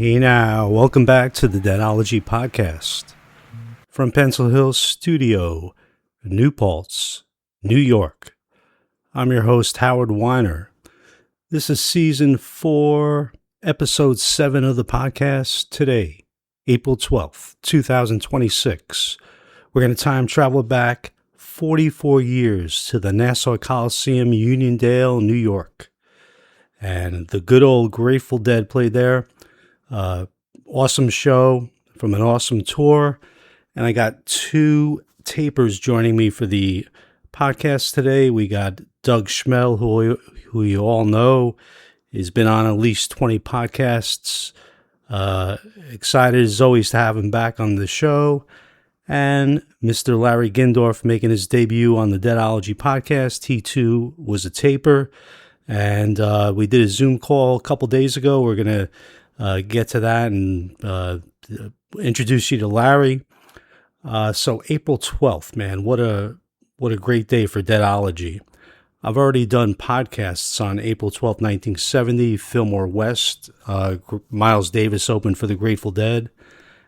Hey now, welcome back to the Deadology Podcast. From Pencil Hill Studio, New Paltz, New York. I'm your host, Howard Weiner. This is Season 4, Episode 7 of the podcast. Today, April 12th, 2026. We're going to time travel back 44 years to the Nassau Coliseum, Uniondale, New York. And the good old Grateful Dead played there. Awesome show from an awesome tour. And I got two tapers joining me for the podcast today. We got Doug Schmel, who you all know. He's been on at least 20 podcasts. Excited as always to have him back on the show. And Mr. Larry Gindorf making his debut on the Deadology podcast. He too was a taper. And we did a Zoom call a couple days ago. We're going to get to that and introduce you to Larry. So April 12th, man, what a great day for Deadology. I've already done podcasts on April 12th, 1970, Fillmore West, Miles Davis opened for the Grateful Dead,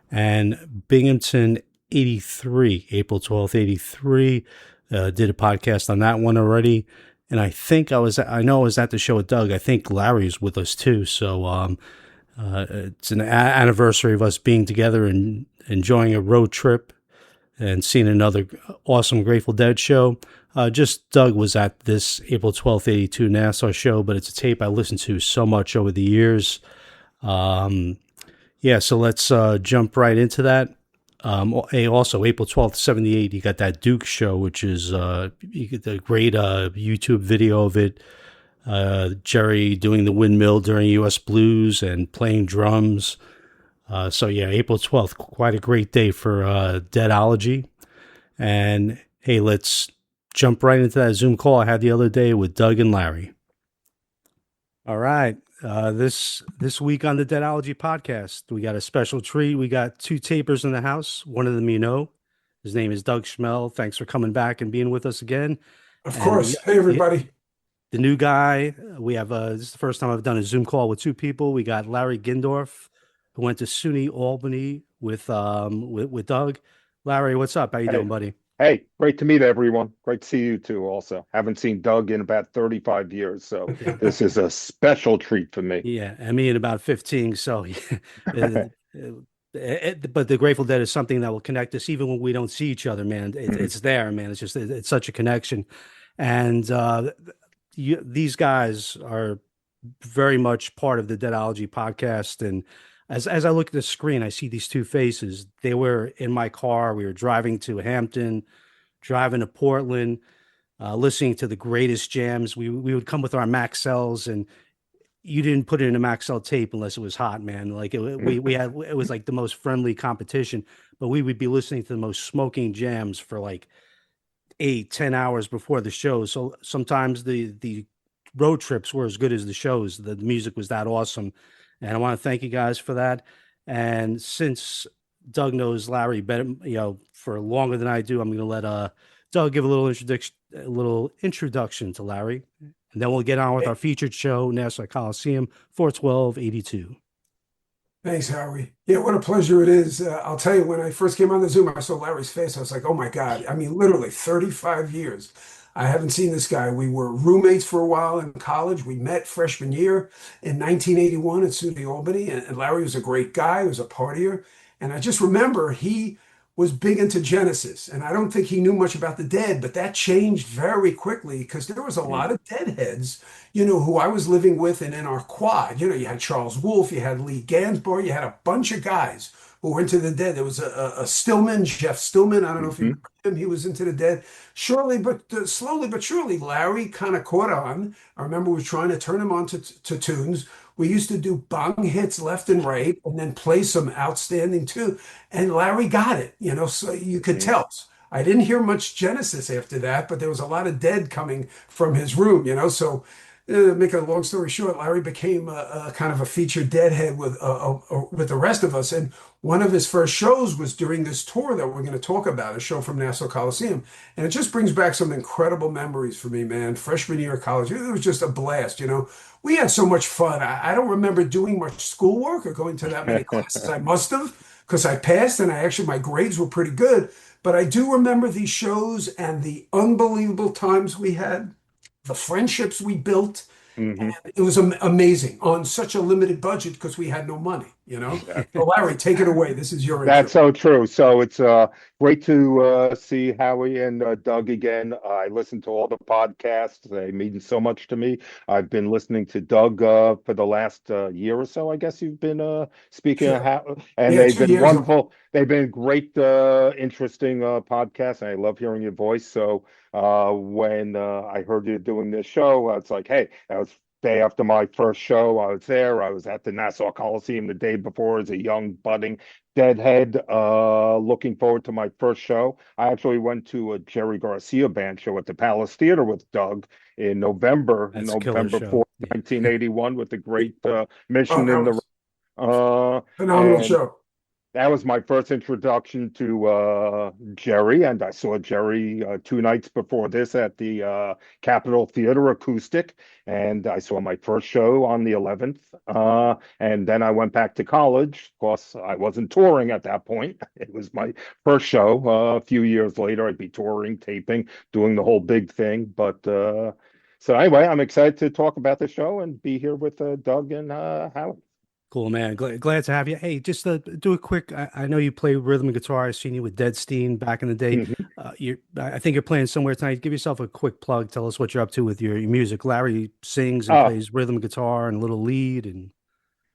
and Binghamton 83, April 12th, 83, did a podcast on that one already. And I think I know I was at the show with Doug. I think Larry's with us too. So, it's an anniversary of us being together and enjoying a road trip and seeing another awesome Grateful Dead show. Just Doug was at this April 12th, 82 Nassau show, but it's a tape I listened to so much over the years. So let's jump right into that. Also, April 12th, 78, you got that Duke show, which is you get the great YouTube video of it. Jerry doing the windmill during U.S. Blues and playing drums. April 12th, quite a great day for Deadology. And hey, let's jump right into that Zoom call I had the other day with Doug and Larry. All right. This week on the Deadology podcast, we got a special treat. We got two tapers in the house. One of them you know. His name is Doug Schmel. Thanks for coming back and being with us again. Of course. Hey, everybody. The new guy, we have, this is the first time I've done a Zoom call with two people. We got Larry Gindorf, who went to SUNY Albany with Doug. Larry, what's up? How you doing, buddy? Hey, great to meet everyone. Great to see you too also. Haven't seen Doug in about 35 years, so this is a special treat for me. Yeah, and me in about 15, so but the Grateful Dead is something that will connect us even when we don't see each other, man. It's there, man. It's just, it's such a connection. And these guys are very much part of the Deadology podcast. And as I look at the screen, I see these two faces. They were in my car. We were driving to Hampton, driving to Portland, listening to the greatest jams. We would come with our Maxells, and you didn't put it in a Maxell tape unless it was hot, man. Like it was like the most friendly competition, but we would be listening to the most smoking jams for like 8-10 hours before the show. So sometimes the road trips were as good as the shows. The music was that awesome. And I want to thank you guys for that. And since Doug knows Larry better, for longer than I do, I'm going to let Doug give a little introduction to Larry. And then we'll get on with our featured show, Nassau Coliseum, 4/12/82. Thanks, Howie. Yeah, what a pleasure it is. I'll tell you, when I first came on the Zoom, I saw Larry's face. I was like, oh my God. I mean, literally 35 years. I haven't seen this guy. We were roommates for a while in college. We met freshman year in 1981 at SUNY Albany. And Larry was a great guy. He was a partier. And I just remember he was big into Genesis. And I don't think he knew much about the Dead, but that changed very quickly because there was a lot of Deadheads, who I was living with and in our quad. You had Charles Wolfe, you had Lee Gansborough, you had a bunch of guys who were into the Dead. There was a Stillman, Jeff Stillman. I don't know if you remember him. He was into the Dead. Slowly but surely, Larry kind of caught on. I remember we were trying to turn him on to tunes. We used to do bong hits left and right and then play some outstanding too. And Larry got it, so you could tell. I didn't hear much Genesis after that, but there was a lot of Dead coming from his room, so make a long story short, Larry became a kind of a featured deadhead with the rest of us. And one of his first shows was during this tour that we're going to talk about, a show from Nassau Coliseum. And it just brings back some incredible memories for me, man. Freshman year of college, it was just a blast. We had so much fun. I don't remember doing much schoolwork or going to that many classes. I must have, because I passed and my grades were pretty good. But I do remember these shows and the unbelievable times we had, the friendships we built. Hmm. It was amazing on such a limited budget because we had no money. So Larry, take it away. This is your That's intro. so true. So it's great to see Howie and Doug again. I listen to all the podcasts. They mean so much to me. I've been listening to Doug for the last year or so. I guess you've been speaking of Sure. how, and Yeah, they've two been years ago. wonderful. They've been great, interesting podcasts, and I love hearing your voice. So when I heard you doing this show, it's like, hey, that was day after my first show. I was there. I was at the Nassau Coliseum the day before as a young budding deadhead. Looking forward to my first show. I actually went to a Jerry Garcia band show at the Palace Theater with Doug in November, That's a killer show. 4th, 1981, with the great Oh, Mission that in the was uh phenomenal and show. that was my first introduction to Jerry, and I saw Jerry 2 nights before this at the Capitol Theater Acoustic, and I saw my first show on the 11th. And then I went back to college. Of course, I wasn't touring at that point. It was my first show. A few years later, I'd be touring, taping, doing the whole big thing. But so anyway, I'm excited to talk about the show and be here with Doug and Howard. Cool, man. Glad to have you. Hey, just do a quick. I know you play rhythm and guitar. I've seen you with Deadstein back in the day. I think you're playing somewhere tonight. Give yourself a quick plug. Tell us what you're up to with your music. Larry sings and Oh, plays rhythm guitar and a little lead. And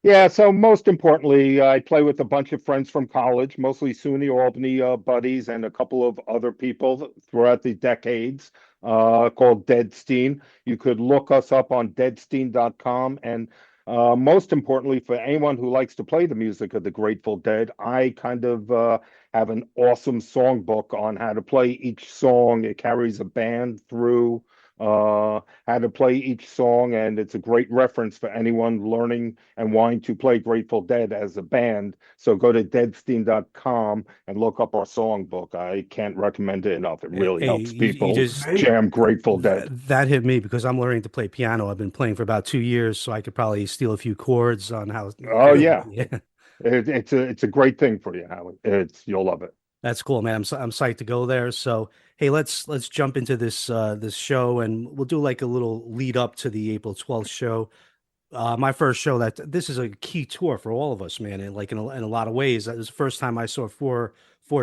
yeah, so most importantly, I play with a bunch of friends from college, mostly SUNY Albany buddies and a couple of other people throughout the decades, called Deadstein. You could look us up on deadstein.com. And most importantly, for anyone who likes to play the music of the Grateful Dead, I kind of have an awesome songbook on how to play each song. It carries a band through. How to play each song, and it's a great reference for anyone learning and wanting to play Grateful Dead as a band. So go to deadstein.com and look up our songbook. I can't recommend it enough. It really hey, helps you people just Hey, jam Grateful that, Dead. that hit me because I'm learning to play piano. I've been playing for about 2 years, so I could probably steal a few chords on how. Oh How yeah, yeah. it's a great thing for you, Howie. You'll love it. That's cool, man. I'm psyched to go there. So, hey, let's jump into this show, and we'll do like a little lead up to the April 12th show. My first show, that this is a key tour for all of us, man. And like in a lot of ways, that was the first time I saw four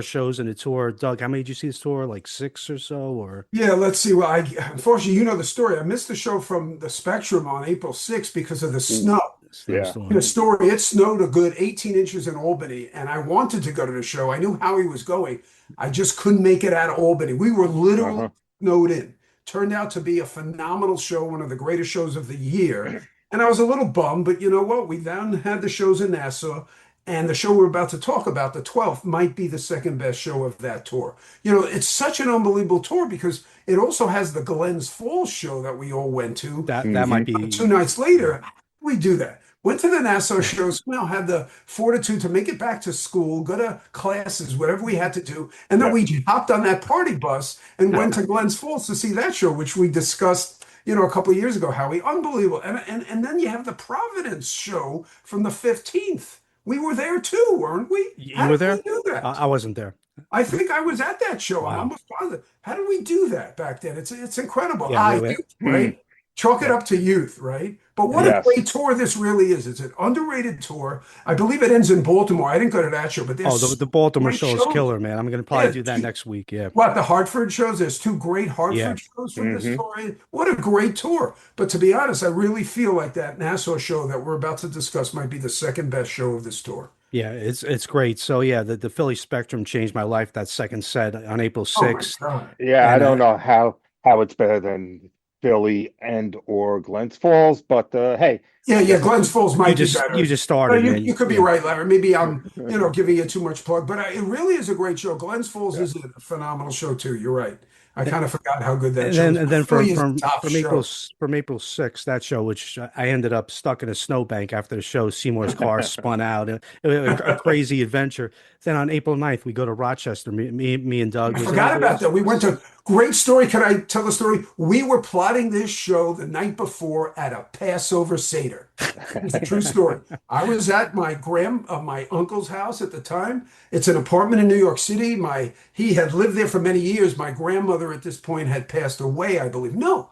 shows in a tour. Doug, how many did you see this tour? Like six or so, or yeah, let's see. Well, unfortunately, you know the story. I missed the show from the Spectrum on April 6th because of the Ooh, snow. yeah. The snowstorm? story, it snowed a good 18 inches in Albany, and I wanted to go to the show. I knew how he was going. I just couldn't make it out of Albany. We were literally Uh-huh. snowed in. Turned out to be a phenomenal show, one of the greatest shows of the year. And I was a little bummed, but you know what? We then had the shows in Nassau, and the show we're about to talk about, the 12th, might be the second best show of that tour. It's such an unbelievable tour because it also has the Glens Falls show that we all went to That might Hmm. two be, nights yeah. later. How did we do that? Went to the Nassau show, somehow had the fortitude to make it back to school, go to classes, whatever we had to do. And then Yeah. we hopped on that party bus and Yeah. went to Glens Falls to see that show, which we discussed, a couple of years ago, Howie. Unbelievable. And then you have the Providence show from the 15th. We were there too, weren't we? You How were did we there? do that? I wasn't there. I think I was at that show. I'm Wow. almost positive. How did we do that back then? It's incredible. Yeah, Youth, Hmm. right? Chalk it yeah, up to youth, right? But what yeah. a Yes. great tour this really is. It's an underrated tour. I believe it ends in Baltimore. I didn't go to that show, but Oh, there's the Baltimore great show is shows. killer, man. I'm gonna probably Yeah, do that next week. Yeah, what the Hartford shows? There's two great yeah. Hartford shows from this Hmm. tour. What a great tour. But to be honest, I really feel like that Nassau show that we're about to discuss might be the second best show of this tour. Yeah, it's great. So yeah, the Philly Spectrum changed my life. That second set on April Oh my 6th. God. Yeah, I And don't know how it's better than Philly and or Glens Falls, but hey, Yeah, I yeah, guess Glens Falls You might be just you better. just started, You man. could be Yeah. right, Larry. Maybe I'm, giving you too much plug, but it really is a great show. Glens Falls yeah. is a phenomenal show too. You're right. I kind of forgot how good that And show then is. and But then from Philly is a from top from April show. s- from April 6th, that show, which I ended up stuck in a snowbank after the show. Seymour's car spun out. It was a crazy adventure. Then on April 9th, we go to Rochester. Me and Doug. I Was it forgot April? about that. We went to great story. Can I tell the story? We were plotting this show the night before at a Passover Seder. It's a true story. I was at my uncle's house at the time. It's an apartment in New York City. He had lived there for many years. My grandmother at this point had passed away, I believe. No,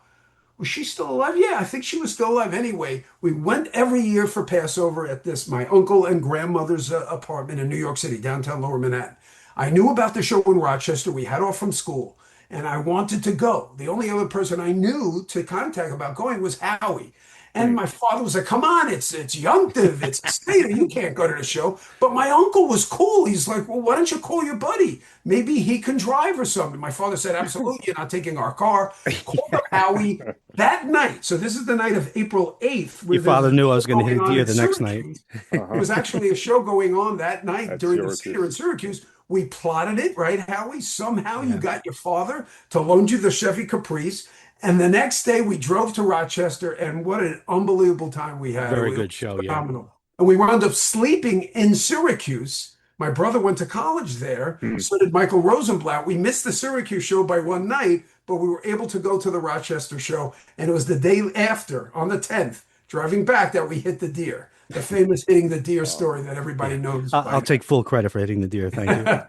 was she still alive? Yeah, I think she was still alive. Anyway, we went every year for Passover at my uncle and grandmother's apartment in New York City, downtown Lower Manhattan. I knew about the show in Rochester. We had off from school and I wanted to go. The only other person I knew to contact about going was Howie. And Hmm. my father was like, "Come on, it's Yom Tov, it's a Seder, you can't go to the show." But my uncle was cool. He's like, "Well, why don't you call your buddy? Maybe he can drive or something." My father said, "Absolutely, you're not taking our car." Called up Howie that night. So this is the night of April 8th, Your where there's father a knew I show was going to hit going a on deer in the next night. Syracuse. There Uh-huh. was actually a show going on that night At during the Seder in Syracuse. Syracuse. We plotted it, right, Howie? Somehow you Yeah, got your father to loan you the Chevy Caprice. And the next day we drove to Rochester, and what an unbelievable time we had. It very was good show. Yeah. phenomenal. And we wound up sleeping in Syracuse. My brother went to college there. Hmm. So did Michael Rosenblatt. We missed the Syracuse show by one night, but we were able to go to the Rochester show. And it was the day after, on the 10th, driving back, that we hit the deer. The famous hitting the deer Oh. story that everybody Yeah. knows I'll by take full credit for hitting the deer. Thank you. now.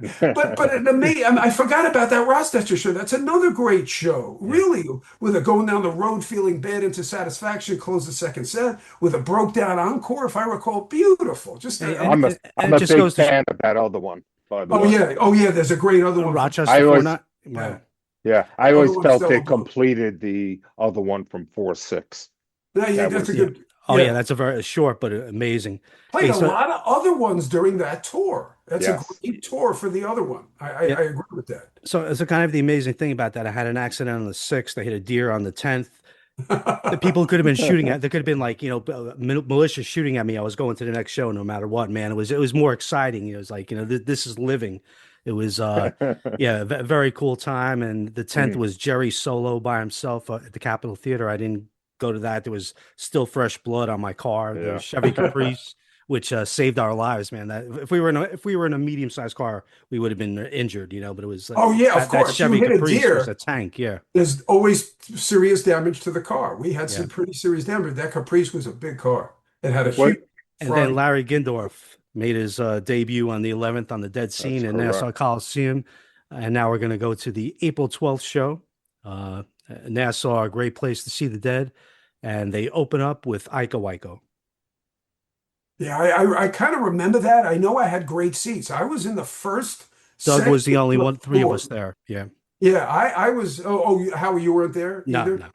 I forgot about that Rochester show. That's another great show. Yeah. Really, with a going down the road feeling bad into satisfaction, close the second set with a broke down encore, if I recall. Beautiful. Just And, a, and, I'm a and I'm it a just big goes to fan of that other one, by the oh way. yeah, oh yeah. There's a great other one from Rochester I four always nine. yeah. Wow. Yeah, I Other always one's felt Stella it Blue. completed the other one from 4-6. Yeah, yeah, That that's a was Yeah. good. Oh yeah, Yeah, that's a very short but amazing. played Hey, a so lot of other ones during that tour. That's a yes. great tour for the other one. yeah, I agree with that. so it's a kind of the amazing thing about that. I had an accident on the 6th. I hit a deer on the 10th. The people could have been shooting at. There could have been like militia shooting at me. I was going to the next show no matter what. Man, it was more exciting. It was like this is living. It was yeah, very cool time. And the 10th Hmm. was Jerry solo by himself at the Capitol Theater. I didn't go to that. There was still fresh blood on my car. The Yeah. Chevy Caprice, which saved our lives, man. That if we were in a medium sized car, we would have been injured, But it was Oh yeah, of that course. You Chevy hit a Caprice was deer. a tank. Yeah. There's always serious damage to the car. We had Yeah. some pretty serious damage. That Caprice was a big car. It had a What? huge And then front. Larry Gindorf made his debut on the 11th on the Dead That's Scene in Nassau correct. Coliseum. And now we're going to go to the April 12th show. Uh, Nassau, a great place to see the dead. And they open up with Iko Iko. Yeah, I kind of remember that. I know I had great seats. I was in the first Doug was the section only of one, the three of floor. us there. Yeah. Yeah, I was. Howie, you weren't there No, either? no.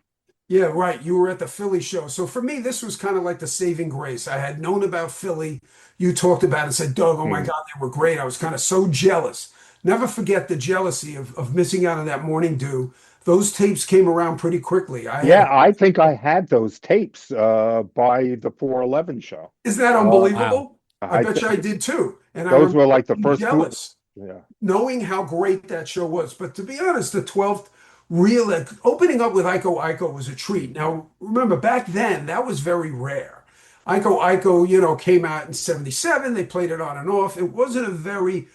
Yeah, right. You were at the Philly show. So for me, this was kind of like the saving grace. I had known about Philly. You talked about it, said, "Doug, oh my Hmm. God, they were great." I was kind of so jealous. Never forget the jealousy of missing out on that morning dew. Those tapes came around pretty quickly. I had Yeah, a, I think I had those tapes by the 411 show. isn't that Uh, Wow. unbelievable? I I bet th you I did too. And I those remember were like the being first two. jealous, Yeah. knowing how great that show was. But to be honest, the 12th real like, opening up with Iko Iko was a treat. Now, remember, back then, that was very rare. Iko Iko, came out in 77. They played it on and off. It wasn't a very,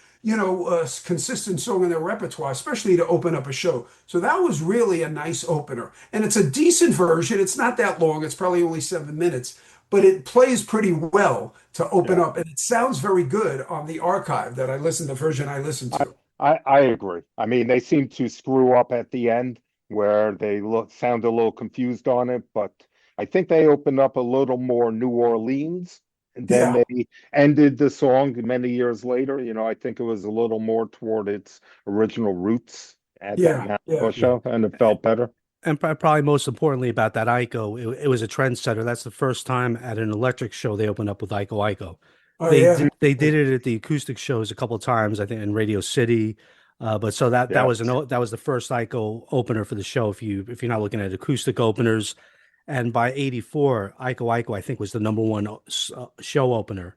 consistent song in their repertoire, especially to open up a show. So that was really a nice opener. And it's a decent version. It's not that long. It's probably only 7 minutes, but it plays pretty well to open Yeah. up. And it sounds very good on the archive that I listened, the version I listened I, to. I agree. I mean, they seem to screw up at the end where they sound a little confused on it, but I think they opened up a little more New Orleans and then Yeah. they ended the song many years later. I think it was a little more toward its original roots at that Yeah, Nashville yeah, Yeah. show, and it felt better. And probably most importantly about that Ico, it was a trendsetter. That's the first time at an electric show they opened up with Ico Ico. oh They yeah, did they did it at the acoustic shows a couple of times, I think in Radio City. But so that Yeah. was that was the first Ico opener for the show. If you're not looking at acoustic openers, and by '84, Ico I think was the number one show opener.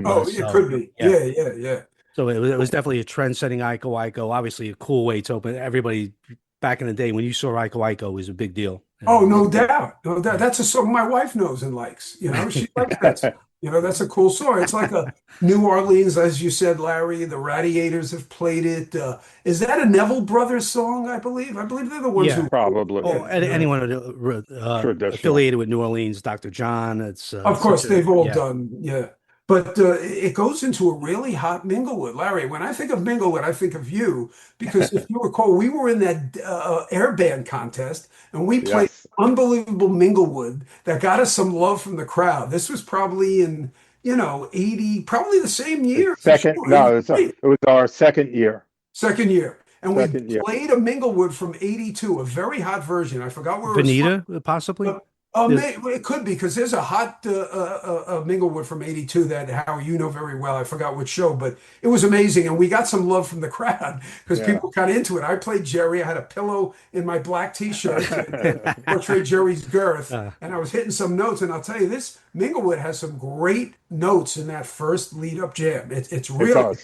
Oh, it So could be. yeah, Yeah. so it was definitely a trend-setting Ico. Obviously, a cool way to open. Everybody back in the day when you saw Ico, it was a big deal. Oh, no doubt. No doubt. Yeah. That's a song my wife knows and likes. She likes that song. That's a cool song. It's like a New Orleans, as you said, Larry. The Radiators have played it. Is that a Neville Brothers song, I believe? I believe they're the ones Yeah. who. Probably. Oh, Yeah. anyone Traditional. affiliated with New Orleans, Dr. John. It's Of such course, a they've all yeah. done, yeah. But it goes into a really hot Minglewood. Larry, when I think of Minglewood, I think of you because if you recall, we were in that air band contest and we played Yes. unbelievable Minglewood that got us some love from the crowd. This was probably in, 80, probably the same year It's as the second. show, No, 83, it was our second year. second year. And we Second year. played a Minglewood from 82, a very hot version. I forgot where it was from. Veneta, possibly. It could be because there's a hot Minglewood from '82 that Howard you know very well. I forgot which show, but it was amazing, and we got some love from the crowd because Yeah. people got into it. I played Jerry. I had a pillow in my black T-shirt to portray Jerry's girth, and I was hitting some notes. And I'll tell you, this Minglewood has some great notes in that first lead-up jam. It's It really, does.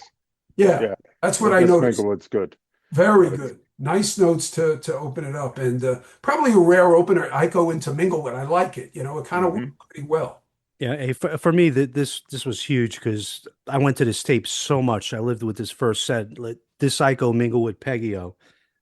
yeah, Yeah. that's what I This noticed. Minglewood's good. Very good. Nice notes to open it up, and probably a rare opener. I go into Minglewood. I like it. It kind of worked pretty well. Yeah, hey, for me, this was huge because I went to this tape so much. I lived with this first set. This Ico Minglewood Peggio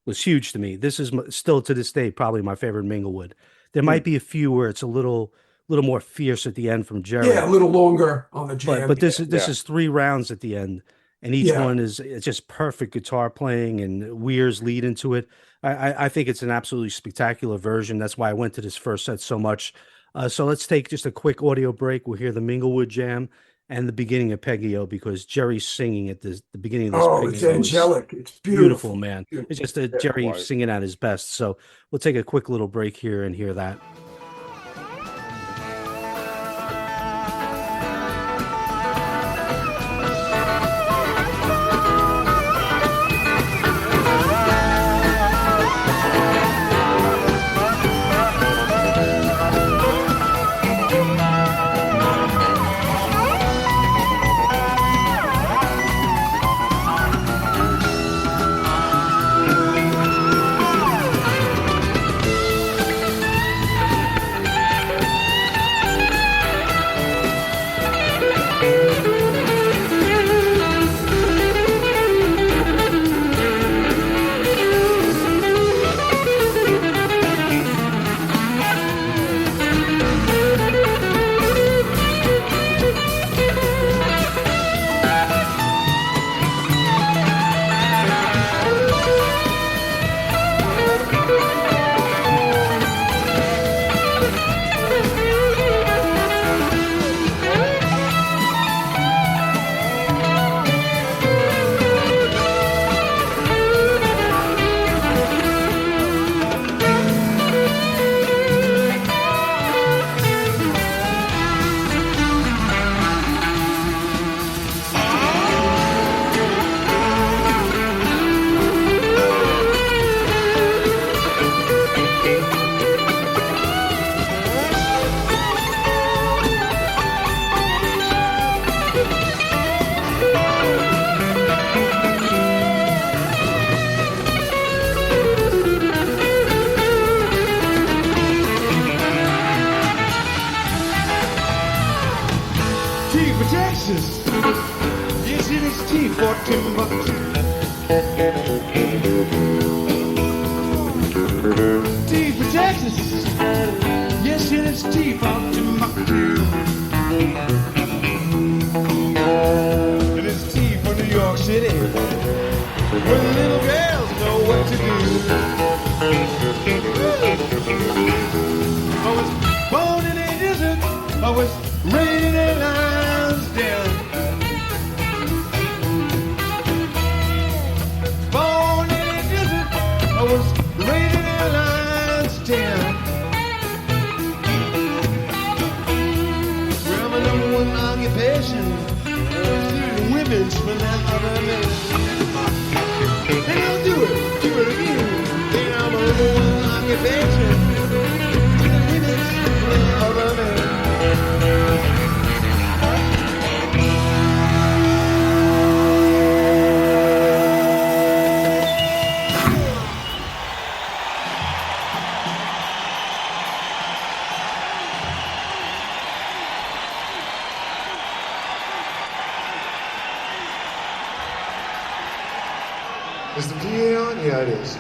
was huge to me. This is still to this day probably my favorite Minglewood. There might be a few where it's a little more fierce at the end from Jerry. Yeah, a little longer on the jam. But this yeah. is 3 rounds at the end, and each one it's just perfect guitar playing and Weir's lead into it. I think it's an absolutely spectacular version. That's why I went to this first set so much. So let's take just a quick audio break. We'll hear the Minglewood jam and the beginning of Peggio because Jerry's singing at the beginning of this. Oh, it's Peggio is angelic. It's beautiful, beautiful. man. Beautiful. It's just Jerry right. singing at his best. So we'll take a quick little break here and hear that. Texas. Yes, it is T for Timbuktu. T for Texas. Yes, it is T for Timbuktu. And it's T for New York City, where the little girls know what to do. I was born in a desert. I was raised in a lion's den. Born in a desert. I was raised in a lion's den. Well, my number one occupation is shooting women for that other men. motivation to the limits of a man. Is the PA on? Yeah, it is.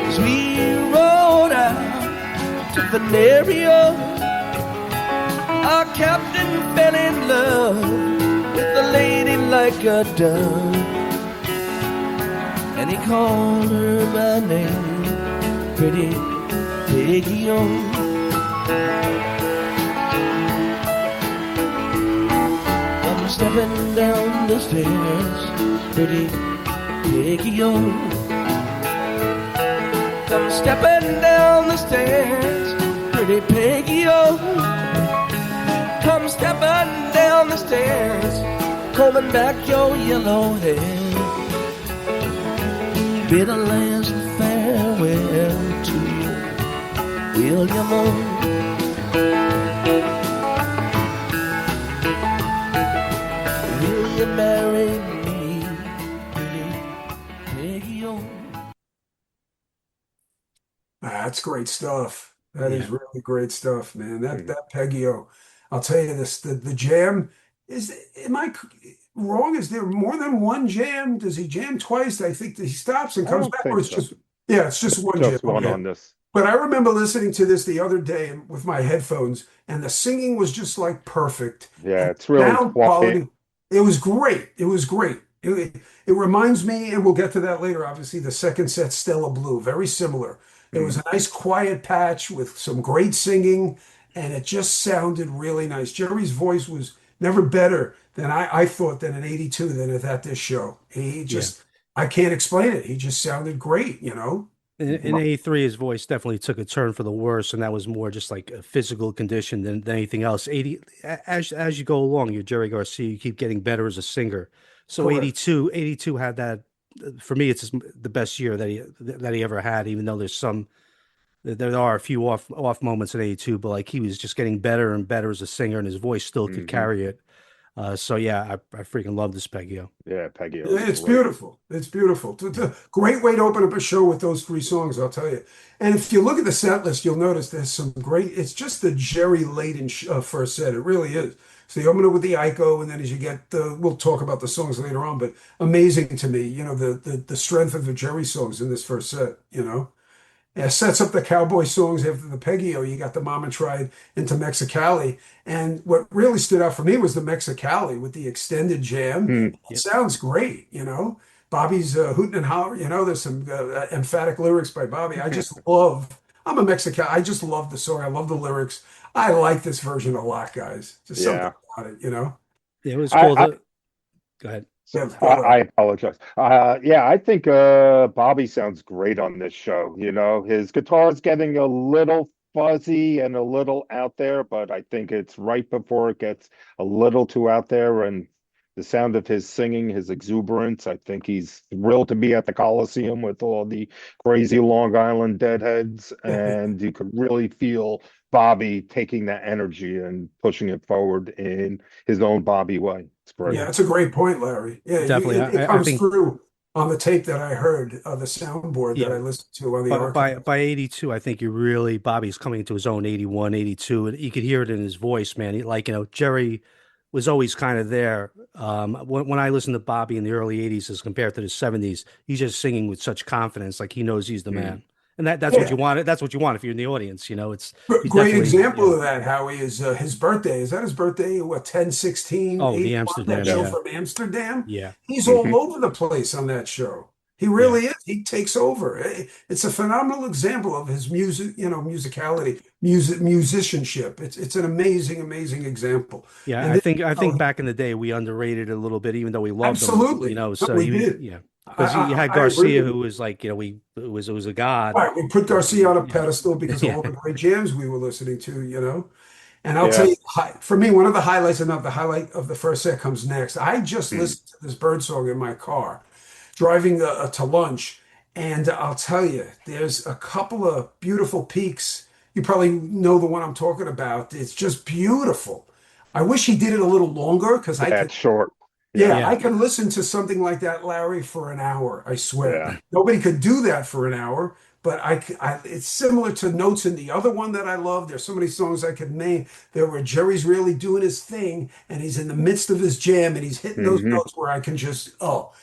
As we rode out to Venerio, our captain fell in love with a lady like a dove, and he called her by name, pretty Peggy O. I'm stepping down the stairs, pretty Peggy O. Come stepping down the stairs, pretty Peggy O. Come stepping down the stairs, combing back your yellow hair. Bid a last farewell to you, William O. Will you marry me, pretty Peggy O? That's great stuff. That is Yeah. really great stuff, man. That Peggy O. I'll tell you this, the jam is, am I wrong? Is there more than one jam? Does he jam twice? I think that he stops and I comes don't back, think or it's so. just, yeah, it's just one jam. Just one Okay. on this. But I remember listening to this the other day with my headphones, and the singing was just like perfect. Yeah, And it's really sound quiet. quality, it was great. It was great. It reminds me, and we'll get to that later, obviously, the second set, Stella Blue, very similar. It was a nice quiet patch with some great singing, and it just sounded really nice. Jerry's voice was never better than I thought than in '82 than at this show. He just, I can't explain it. He just sounded great, you know? In '83, his voice definitely took a turn for the worse, and that was more just like a physical condition than anything else. As you go along, you're Jerry Garcia, you keep getting better as a singer. So Correct. 82 had that. For me, it's the best year that he ever had. Even though there are a few off moments in '82, but like he was just getting better and better as a singer, and his voice still could carry it. So yeah, I freaking love this Peggio. Yeah, Peggy O. It's beautiful. It's beautiful. Great way to open up a show with those three songs, I'll tell you. And if you look at the set list, you'll notice there's some great, it's just the Jerry Layton first set. It really is. So you open it with the Ico, and then as you get we'll talk about the songs later on, but amazing to me, you know, the strength of the Jerry songs in this first set, you know. Yeah, sets up the cowboy songs after the Peggio. You got the Mama Tried into Mexicali. And what really stood out for me was the Mexicali with the extended jam. It sounds great, you know. Bobby's hooting and hollering, you know, there's some emphatic lyrics by Bobby. I'm a Mexicali. I just love the song. I love the lyrics. I like this version a lot, guys. Just something about it, you know. It was called. I- Go ahead. Yeah, I, go I ahead. apologize. Yeah, I think Bobby sounds great on this show. You know, his guitar is getting a little fuzzy and a little out there, but I think it's right before it gets a little too out there. And the sound of his singing, his exuberance, I think he's thrilled to be at the Coliseum with all the crazy Long Island deadheads. And you could really feel Bobby taking that energy and pushing it forward in his own Bobby way. It's great. Yeah, that's a great point, Larry. Yeah, Definitely. it I comes think, through on the tape that I heard, the soundboard yeah, that I listened to on the by archive. 82, I think you really Bobby's coming into his own 81, 82, and you could hear it in his voice, man. Like, Jerry was always kind of there. When I listen to Bobby in the early 80s as compared to the 70s, he's just singing with such confidence, like he knows he's the Mm. man. And that's what Yeah, you want. That's what you want if you're in the audience, he's great definitely, example yeah. of that, Howie, is his birthday. Is that his birthday? What, 10, 16, Oh, the 81? That Amsterdam, show Yes. yeah. from Amsterdam? Yeah. He's all Hmm. over the place on that show. He Yeah. really is. He takes over. It's a phenomenal example of his music, musicality, musicianship. It's an amazing, amazing example. Yeah, And I this, think I think back in the day we underrated it a little bit, even though we loved him, absolutely. No, So we he was, did. yeah, I, because you I, had I agree Garcia, with who you. was like, it was a god. All right, we put Garcia on a Yeah, pedestal because of yeah, all the great jams we were listening to. And I'll tell Yeah. you, for me, one of the highlights, and not the highlight of the first set comes next. I just Mm. listened to this bird song in my car, driving to lunch, and I'll tell you, there's a couple of beautiful peaks. You probably know the one I'm talking about. It's just beautiful. I wish he did it a little longer because I Yeah, could it's short. Yeah. yeah, yeah, I can listen to something like that, Larry, for an hour. I swear. Yeah. Nobody could do that for an hour, but it's similar to notes in the other one that I love. There's so many songs I could name there where Jerry's really doing his thing and he's in the midst of his jam and he's hitting those Hmm. notes where I can just,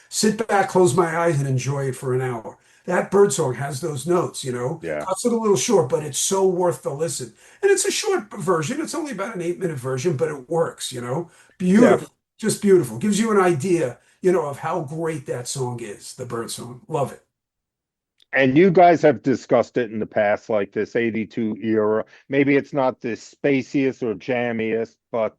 sit back, close my eyes and enjoy it for an hour. That bird song has those notes. Yeah. Cuts it a little short, but it's so worth the listen. And it's a short version. It's only about an 8-minute version, but it works. Yeah. Beautiful. Just beautiful. Gives you an idea, of how great that song is, the bird song. Love it. And you guys have discussed it in the past, like this 82 era. Maybe it's not the spaciest or jammiest, but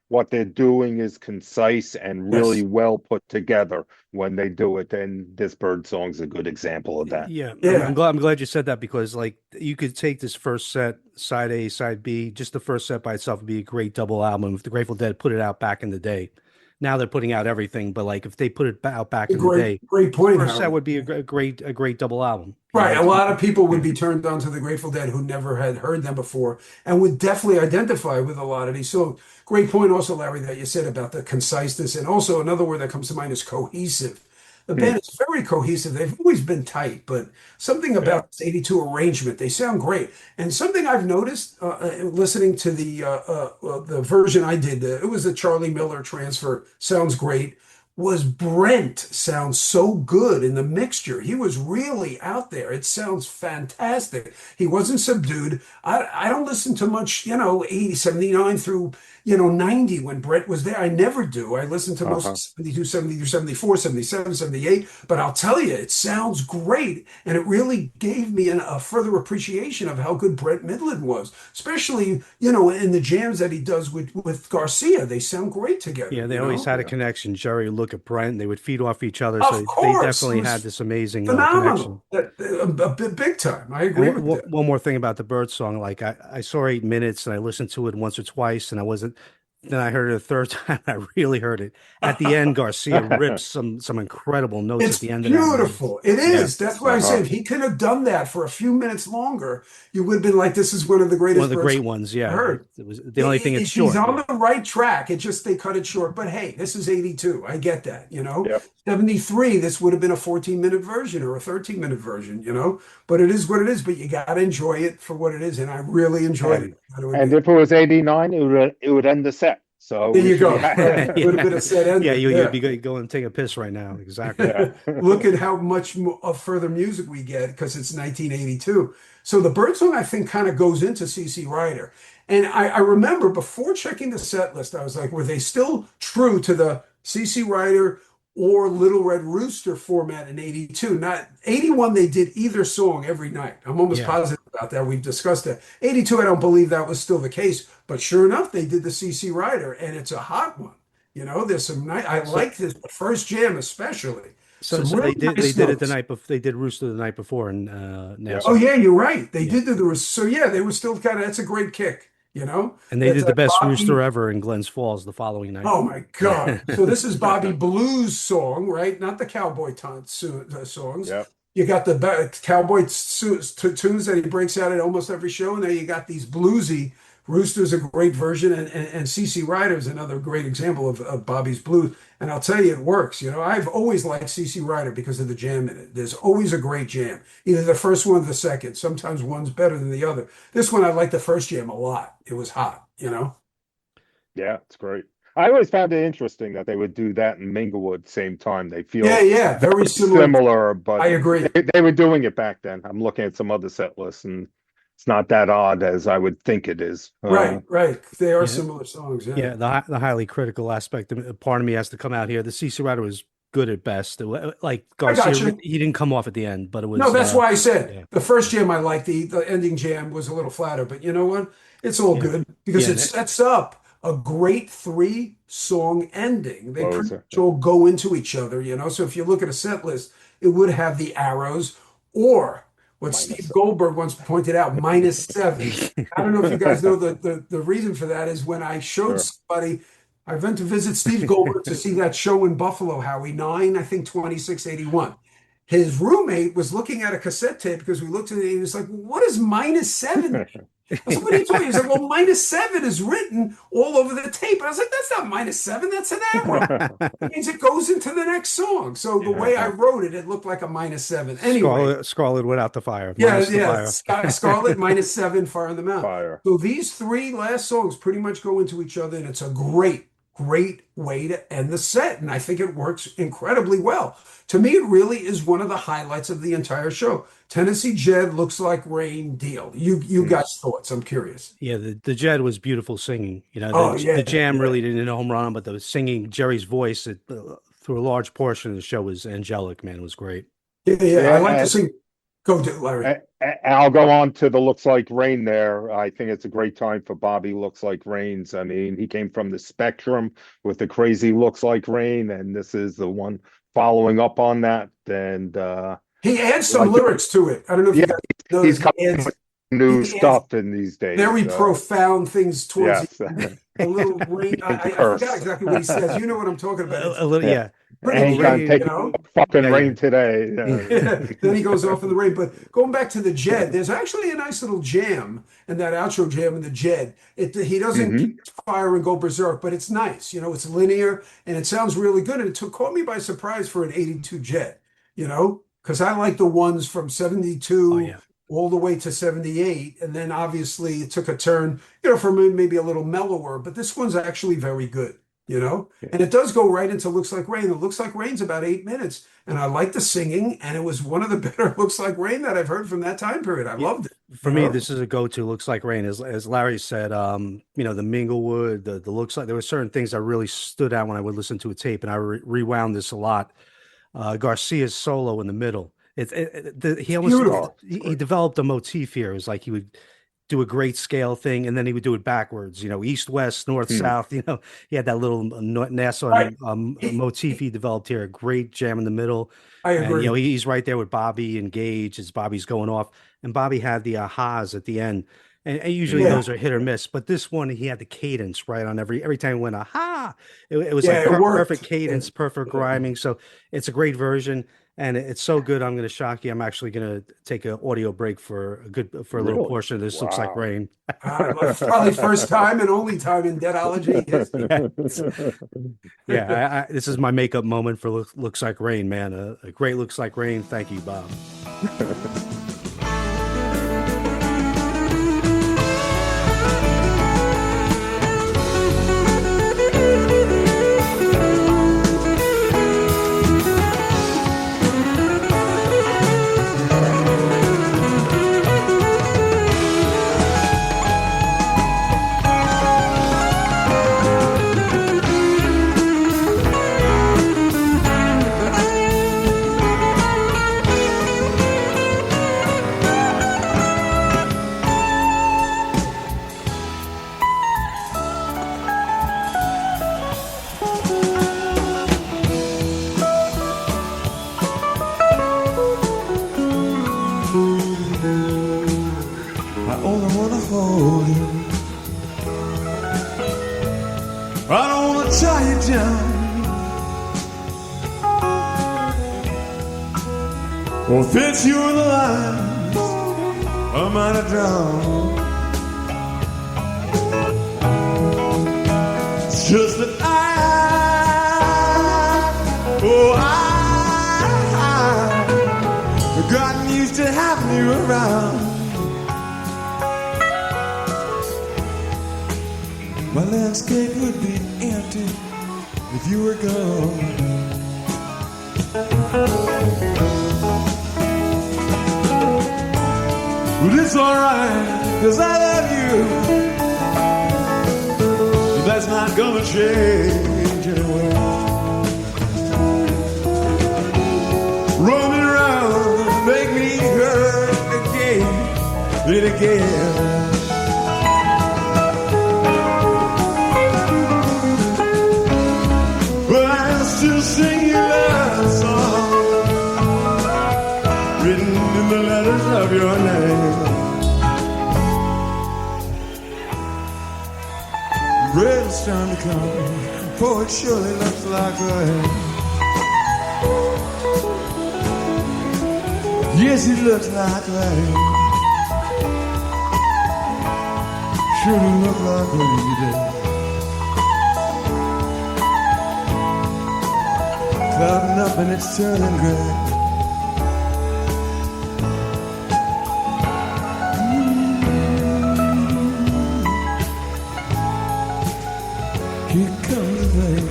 what they're doing is concise and really Yes. well put together when they do it. And this bird song's a good example of that. yeah. I'm Yeah. glad you said that because like you could take this first set, side A, side B, just the first set by itself would be a great double album if the Grateful Dead put it out back in the day. Now they're putting out everything, but like if they put it out back in the Great, day, great the point, first set Howard. would be a great double album. Right. A It's lot of people would Mm. be turned on to the Grateful Dead who never had heard them before and would definitely identify with a lot of these. So great point also, Larry, that you said about the conciseness. And also another word that comes to mind is cohesive. The Mm. band is very cohesive. They've always been tight, but something Yeah. about this 82 arrangement, they sound great. And something I've noticed listening to the version I did, it was the Charlie Miller transfer, sounds great. Was Brent sounds so good in the mixture. He was really out there. It sounds fantastic. He wasn't subdued. I don't listen to much, 80, 79 through 90 when Brent was there. I never do. I listen to mostly Uh-huh. 72, 73, 74, 77, 78. But I'll tell you, it sounds great. And it really gave me a further appreciation of how good Brent Midland was, especially, in the jams that he does with Garcia. They sound great together, Yeah, they you always know? had a Yeah. connection. Jerry would look at Brent, they would feed off each other. Of So they course, it definitely had was this amazing connection. phenomenal. Big time. I And agree with that. one more thing about the Bird song, like I saw 8 minutes and I listened to it once or twice, and I wasn't. Then I heard it a third time. I really heard it. At the end, Garcia rips some incredible notes at It's the end of that, man. beautiful. It Yeah, is. That's why I say Uh-huh. if he could have done that for a few minutes longer, you would have been like, this is one of the one of greatest the birds great ones. I Yeah, heard. it was the only thing. It's He's short. on Yeah, the right track. It just they cut it short. But hey, this is 82. I get that. Yep. 73, this would have been a 14-minute version or a 13-minute version. But it is what it is. But you gotta enjoy it for what it is. And I really enjoyed it. And I gotta and admit. if it was 89, it would end the set. So There we you should be go. Right. It would have yeah, been a set yeah. ending. You'd Yeah. be going and take a piss right now. Exactly. yeah. Look at how much of further music we get because it's 1982. So the Birdsong, I think, kind of goes into CC Rider. And I remember before checking the set list, I was like, were they still true to the CC Rider or Little Red Rooster format in 82? Not 81, they did either song every night. I'm almost Yeah. positive about that. We've discussed that. 82, I don't believe that was still the case. But sure enough, they did the CC Rider, and it's a hot one. There's some nice. I like this the first jam especially. So Some so real they nice did it the notes. night before. They did Rooster the night before in Yeah. Oh Nassau. yeah, you're right. They Yeah, did the so yeah, they were still kind of. That's a great kick. and they That's did the best Rooster Bobby. ever in Glens Falls the following night. Oh my God. So this is Bobby Blues song, right? Not the cowboy songs. Yep. You got the cowboy tunes that he breaks out at almost every show, and then you got these bluesy. Rooster's a great version, and CC Rider's another great example of Bobby's blues. And I'll tell you, it works. I've always liked CC Rider because of the jam in it. There's always a great jam, either the first one or the second. Sometimes one's better than the other. This one, I like the first jam a lot. It was hot. Yeah, it's great. I always found it interesting that they would do that in Minglewood same time. They feel Yeah, very similar. similar, but I agree. they were doing it back then. I'm looking at some other set lists, and it's not that odd as I would think it is. Right. They are Yeah. similar songs. Yeah, the highly critical aspect part of me has to come out here. The CC Rider was good at best. Like I got Garcia, you. he didn't come off at the end, but it was No, that's why I said yeah. the first jam I liked. The ending jam was a little flatter, but you know what? It's all Yeah. good because Yeah, it sets up a great 3-song ending. They pretty Closer. much all go into each other. So if you look at a set list, it would have the arrows or what Steve Goldberg once pointed out, -7. I don't know if you guys know the reason for that is when I showed somebody, I went to visit Steve Goldberg to see that show in Buffalo, Howie, 9, I think 2681. His roommate was looking at a cassette tape because we looked at it and he was like, what is -7 mean? I was like, what are you talking? He's like, well, -7 is written all over the tape. And I was like, that's not -7, that's an arrow. It means it goes into the next song. So the way I wrote it, it looked like a -7. Anyway. Scarlet went out the fire. Yeah, Minus the fire. Scarlet -7, Fire in the Mouth. Fire. So these 3 last songs pretty much go into each other, and it's a great way to end the set. And I think it works incredibly well. To me, it really is one of the highlights of the entire show. Tennessee Jed, Looks Like Rain, deal. You guys' thoughts? I'm curious. Yeah, the Jed was beautiful singing. Oh, yeah, the jam yeah. really didn't hit a home run, but the singing, Jerry's voice through a large portion of the show was angelic. Man, it was great. Yeah. I like to sing. Go, Larry. I'll go on to the Looks Like Rain there. I think it's a great time for Bobby Looks Like Rains. I mean, he came from the spectrum with the crazy Looks Like Rain, and this is the one following up on that. And He adds some lyrics to it. I don't know if you guys know he's this. coming with new stuff in these days. Very profound things towards Yes. a little rain. I forgot exactly what he says. You know what I'm talking about. A little, yeah. Pretty Ain't great, gonna take fucking rain today. Then he goes off in the rain. But going back to the Jed, there's actually a nice little jam in that outro jam in the Jed. He doesn't catch fire and go berserk, but it's nice. It's linear and it sounds really good. And it caught me by surprise for an 82 Jed, because I like the ones from 72 Oh, yeah. all the way to 78. And then obviously it took a turn, for maybe a little mellower, but this one's actually very good. And it does go right into Looks Like Rain. It Looks Like Rain's about 8 minutes. And I like the singing, and it was one of the better Looks Like Rain that I've heard from that time period. I loved it. For me, this is a go-to. Looks Like Rain, as Larry said. The Minglewood, the Looks Like. There were certain things that really stood out when I would listen to a tape, and I rewound this a lot. Garcia's solo in the middle. He developed a motif here. It was like he would do a great scale thing, and then he would do it backwards. East, west, north, south. He had that little Nassau motif he developed here. A great jam in the middle. I agree. And, he's right there with Bobby and Gage as Bobby's going off, and Bobby had the ahas at the end. And usually those are hit or miss, but this one he had the cadence right on every time he went aha. It was like perfect cadence, perfect rhyming. So it's a great version, and it's so good. I'm going to shock you. I'm actually going to take an audio break for a little portion of this. Looks Like Rain. Probably first time and only time in Deadology. Yeah, this is my makeup moment for Looks Like Rain, man. A great Looks Like Rain. Thank you, Bob. Well, fits you in the lines I might have drawn. It's just that I've gotten used to having you around. My landscape would be empty if you were gone. But it's alright, 'cause I love you. But that's not gonna change anyway. Run me around, make me hurt again and again. But I'll still sing your love song, written in the letters of your name. Rain's time to come, for it surely looks like rain. Yes, it looks like rain. Surely look like rain today. Clouding up and it's turning gray. Here comes the rain.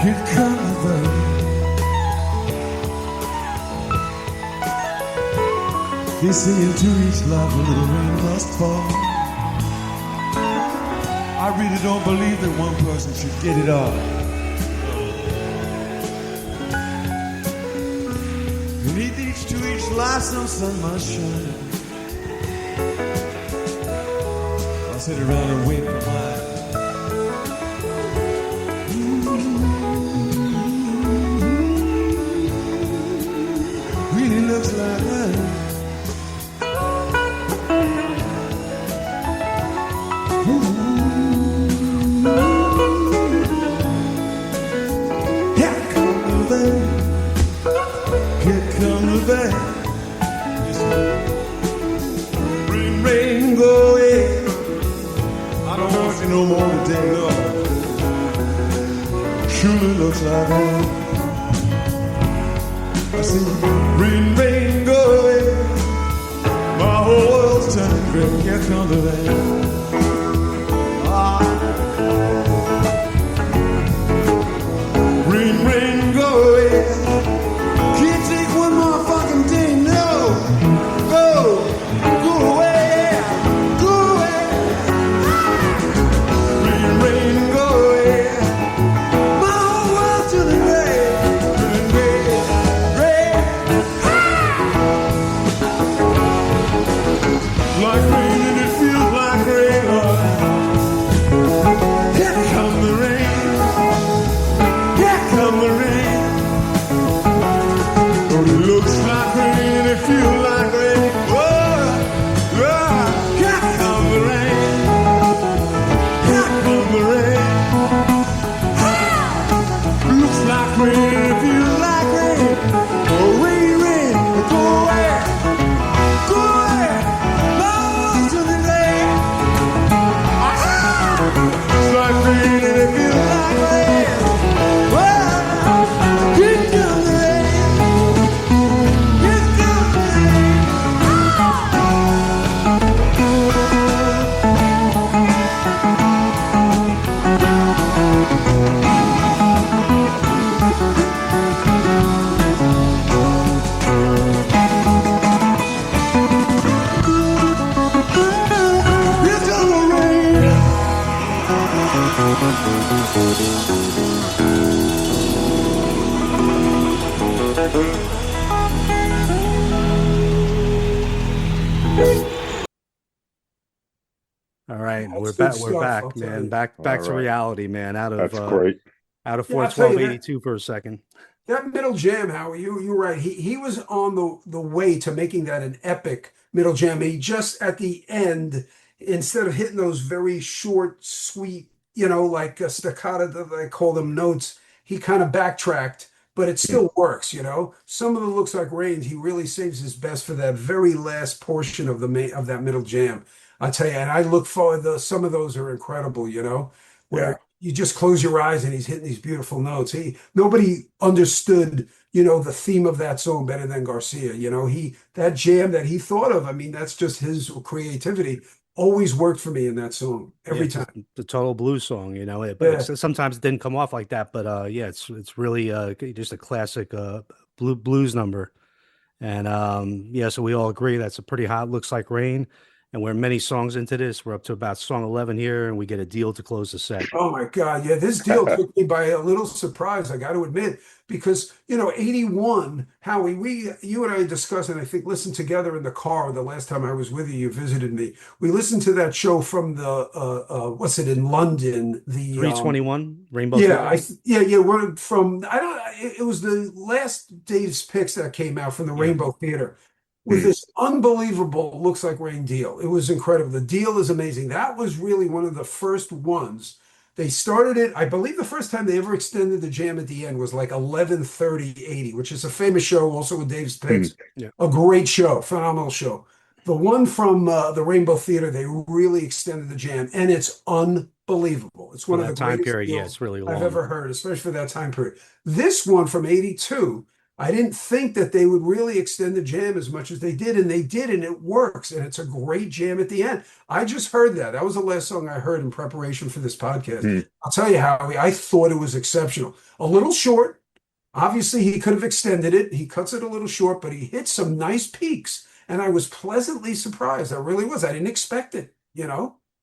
Here comes the rain. He's singing to each love a little rain must fall. I really don't believe that one person should get it all. Beneath each to each life some sun must shine. I'll sit around and wait for mine. Really looks like rain. Here comes the rain. Here comes the rain. Rain, rain, go away. I don't want you no more today, no. Surely looks like rain. I see rain, rain, go away. My whole world's turning gray. Here comes the rain. Rain, rain, go away. Can't take one more fucking day, no. Go away, go away. Rain, rain, go away. My whole world's turning gray, gray. Like rain and it feels like rain, Lord. Here come the rain. Here come the rain. Oh, it looks like rain, it feels like rain. Oh, here come the rain. Here come the rain. Looks like rain, it feels like rain. Oh, rain, rain, go away. Go away. Love to the rain. It's like rain and it feels like rain. Here comes the rain. Here comes the rain. Here comes the rain. All right, That's we're good back. stuff, We're back, I'll tell man. you. Back to All right. reality, man. That's great. Out of Yeah, I'll tell you that. 41282 for a second. That middle jam, Howie, you're right. He was on the way to making that an epic middle jam. He just at the end, instead of hitting those very short, sweet, like a staccato, that they call them notes, he kind of backtracked, but it still works. Some of the looks like rain, he really saves his best for that very last portion of of that middle jam. I tell you, and I look forward. Some of those are incredible. Yeah. Where you just close your eyes and he's hitting these beautiful notes. Nobody understood, the theme of that song better than Garcia. That jam that he thought of. I mean, that's just his creativity. Always worked for me in that song every time. The total blues song, but Yeah. sometimes it didn't come off like that. But yeah, it's really just a classic blues number. And yeah, so we all agree that's a pretty hot Looks Like Rain. And we're many songs into this. We're up to about song 11 here, and we get a deal to close the set. Oh my God. Yeah, this deal took me by a little surprise, I got to admit, because 81, Howie, you and I discussed and I think listened together in the car the last time I was with you, you visited me. We listened to that show from the what's it in London? The 321 Rainbow yeah, Theater? yeah, one from I don't it was the last Dave's Picks that came out from the Yeah. Rainbow Theater with this unbelievable Looks Like Rain deal. It was incredible. The deal is amazing. That was really one of the first ones. They started it, I believe the first time they ever extended the jam at the end was like 11:30:80, which is a famous show also with Dave's Picks. Yeah. A great show, phenomenal show. The one from the Rainbow Theater, they really extended the jam, and it's unbelievable. It's one For of that the time greatest period, yeah, deals it's really I've long. ever heard, especially for that time period. This one from 82, I didn't think that they would really extend the jam as much as they did, and they did, and it works, and it's a great jam at the end. I just heard that. That was the last song I heard in preparation for this podcast. I'll tell you, Howie, I thought it was exceptional. A little short. Obviously, he could have extended it. He cuts it a little short, but he hit some nice peaks, and I was pleasantly surprised. I really was. I didn't expect it.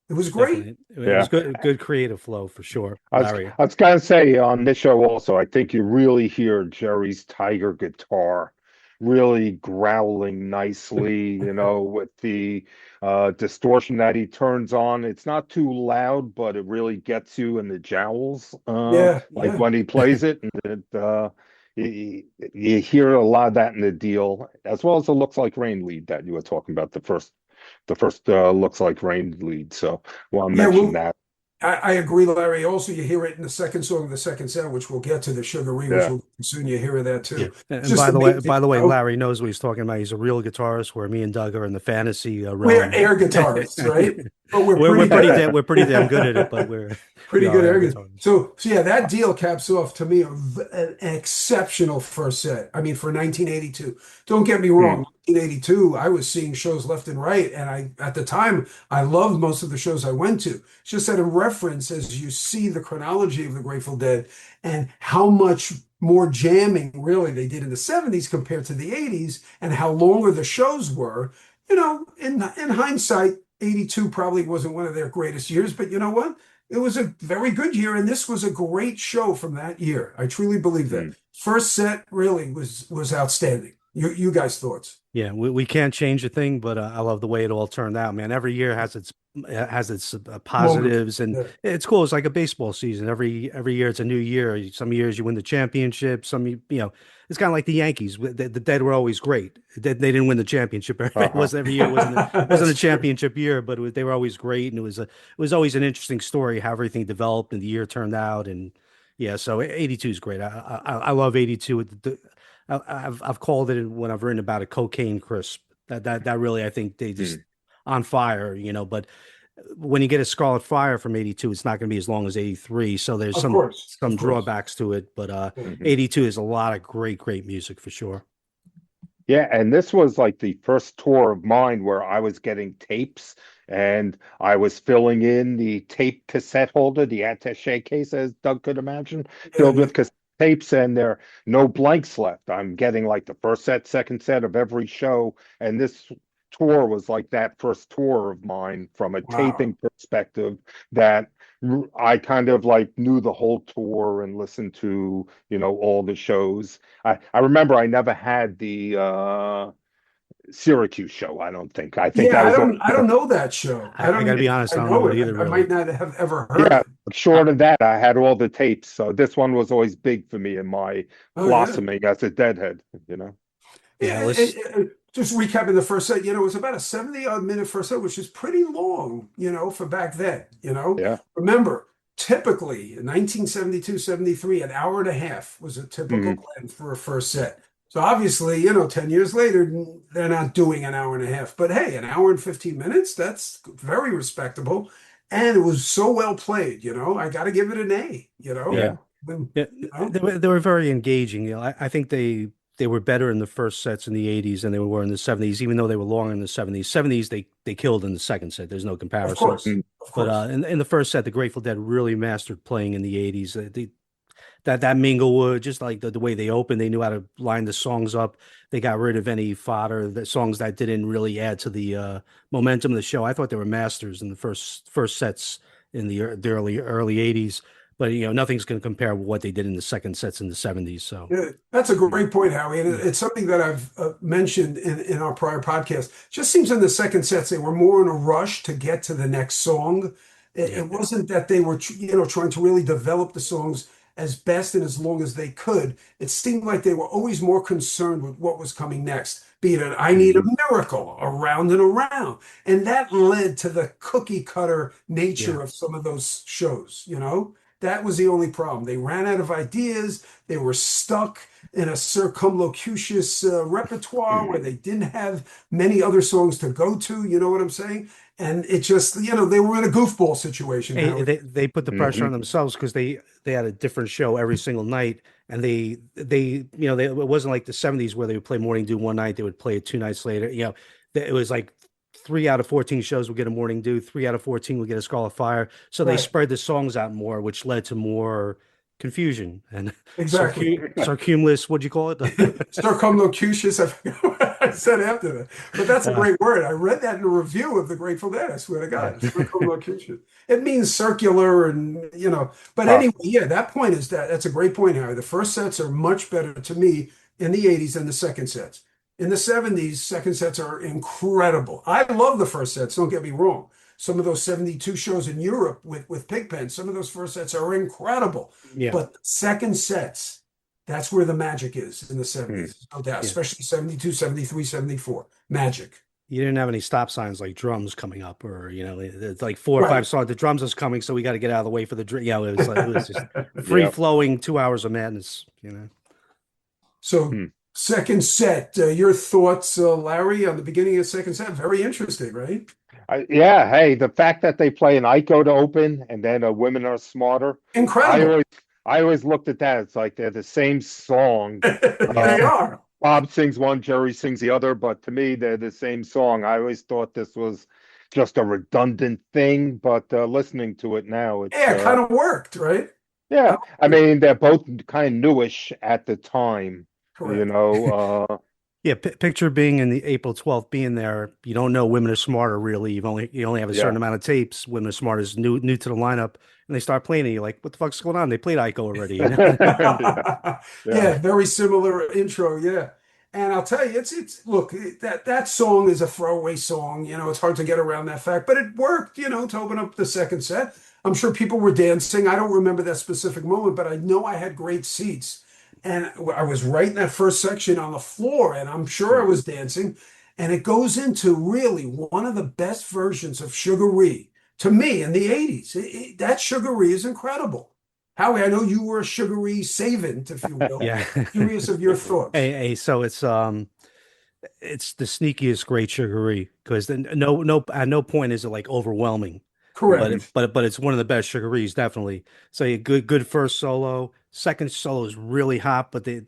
It was great. Definitely. It was good creative flow for sure, Larry. I was gonna say on this show also, I think you really hear Jerry's Tiger guitar really growling nicely, with the distortion that he turns on. It's not too loud, but it really gets you in the jowls, Yeah, like yeah. when he plays it, and you hear a lot of that in the deal, as well as the Looks Like Rain lead that you were talking about, the first Looks Like Rain lead. So, well, I Yeah, mentioned well, that. I agree, Larry. Also, you hear it in the second song of the second set, which we'll get to the Sugaree, which Yeah. we'll soon. You hear that Yeah. too. And Just by the amazing. way, Larry knows what he's talking about. He's a real guitarist where me and Doug are in the fantasy We're realm. air guitarists, right? But we're We're pretty good. we're pretty damn good at it, but we Pretty are good air air. guitarists. So yeah, that deal caps off to me an exceptional first set. I mean, for 1982. Don't get me wrong, 1982, I was seeing shows left and right, and at the time I loved most of the shows I went to. It's just that in reference, as you see the chronology of the Grateful Dead and how much more jamming really they did in the 70s compared to the 80s, and how longer the shows were. In hindsight, 82 probably wasn't one of their greatest years, but you know what? It was a very good year, and this was a great show from that year. I truly believe that. First set really was outstanding. You guys' thoughts? Yeah, we can't change a thing, but I love the way it all turned out, man. Every year has its positives, and Yeah. it's cool. It's like a baseball season. Every year it's a new year. Some years you win the championship. It's kind of like the Yankees. The Dead were always great. They didn't win the championship. It wasn't every year. It wasn't a championship year, but they were always great, and it was always an interesting story how everything developed and the year turned out. And yeah, so 82 is great. I love 82. I've called it when I've written about a cocaine crisp. That really, I think they just on fire, But when you get a Scarlet Fire from 82, it's not going to be as long as 83. So there's Of course. drawbacks to it, but 82 is a lot of great music for sure. Yeah, and this was like the first tour of mine where I was getting tapes and I was filling in the tape cassette holder, the attaché case, as Doug could imagine, filled with cassette tapes, and there are no blanks left. I'm getting like the first set, second set of every show, and this tour was like that first tour of mine from a taping perspective, that I kind of like knew the whole tour and listened to, all the shows. I remember I never had the Syracuse show, I don't think. I think that was I don't know that show. I gotta be honest, I don't know it either. I might not have ever heard yeah, it. short of that, I had all the tapes. So this one was always big for me in my blossoming as a Deadhead. Yeah, just recapping the first set, it was about a 70-odd minute first set, which is pretty long, for back then. Yeah. Remember, typically in 1972, 73, an hour and a half was a typical Mhm. length for a first set. So obviously, 10 years later, they're not doing an hour and a half. But hey, an hour and 15 minutes, that's very respectable. And it was so well played, I got to give it an A, Yeah. Yeah, You know? they were very engaging. I think they were better in the first sets in the 80s than they were in the 70s, even though they were longer in the 70s. 70s they killed in the second set. There's no Of comparison. course, of But course. in the first set, the Grateful Dead really mastered playing in the 80s. That Minglewood, just like the way they opened, they knew how to line the songs up. They got rid of any fodder, the songs that didn't really add to the momentum of the show. I thought they were masters in the first sets in the early 80s. But nothing's going to compare with what they did in the second sets in the 70s. So Yeah, that's a yeah, great point, Howie. And yeah, it's something that I've mentioned in our prior podcast. Just seems in the second sets they were more in a rush to get to the next song. It, yeah. it wasn't that they were, trying to really develop the songs as best and as long as they could. It seemed like they were always more concerned with what was coming next, be it an I Need a Mhm. Miracle, Around and Around. And that led to the cookie cutter Yeah. nature of some of those shows. That was the only problem. They ran out of ideas. They were stuck in a circumlocucious repertoire where they didn't have many other songs to go to. You know what I'm saying? And it just, they were in a goofball situation, Hey, Howard. they put the pressure on Mhm. themselves because they had a different show every single night, and it wasn't like the 70s where they would play Morning Dew one night, they would play it two nights later. It was like 3 out of 14 shows would get a Morning Dew, 3 out of 14 would get a Scarlet Fire. So they Right. spread the songs out more, which led to more confusion and Exactly. circumulus. What'd you call it? Circumlocucious. I forgot what I said after that. But that's a Uh, great word. I read that in a review of the Grateful Dead. I swear to yeah. God. Circumlocucious. It means circular and. But Uh, anyway, yeah, that point is that's a great point, Harry. The first sets are much better to me in the 80s than the second sets. In the 70s, second sets are incredible. I love the first sets, don't get me wrong. Some of those 72 shows in Europe with Pigpen, some of those first sets are incredible. Yeah. But second sets, that's where the magic is in the hmm. 70s, no doubt, Yeah. especially 72, 73, 74. Magic. You didn't have any stop signs like drums coming up, or it's like 4 or 5 Right. songs. The drums is coming, so we got to get out of the way for the it was just free Yeah. flowing 2 hours of madness. So, Hmm. second set, your thoughts, Larry, on the beginning of the second set? Very interesting, right? Yeah. Hey, the fact that they play an Ico to open and then Women Are Smarter, I Incredible. always, I always looked at that. It's like they're the same song. Yeah, They are. Bob sings one, Jerry sings the other, but to me, they're the same song. I always thought this was just a redundant thing, but listening to it now, it's Yeah, it kind of worked, right? yeah. Oh, I mean, they're both kind of newish at the time, you correct. know. yeah. Picture being in the April 12th, being there. You don't know Women Are Smarter really. You only have a certain Yeah. amount of tapes. Women Are Smarter is new to the lineup, and they start playing it. You're like, what the fuck's going on? They played Ico already. Yeah. Yeah. Yeah, very similar intro, yeah. And I'll tell you, it's look, that song is a throwaway song, it's hard to get around that fact, but it worked, to open up the second set. I'm sure people were dancing. I don't remember that specific moment, but I know I had great seats. And I was right in that first section on the floor, and I'm sure I was dancing. And it goes into really one of the best versions of Sugar Ree to me in the 80s. That Sugar Ree is incredible. Howie, I know you were a Sugar Ree savant, if you will. Yeah. Curious of your thoughts. Hey, so it's the sneakiest great sugary because no at no point is it like overwhelming, but Mhm. Correct. it's one of the best sugaries definitely. So a good first solo, second solo is really hot, but they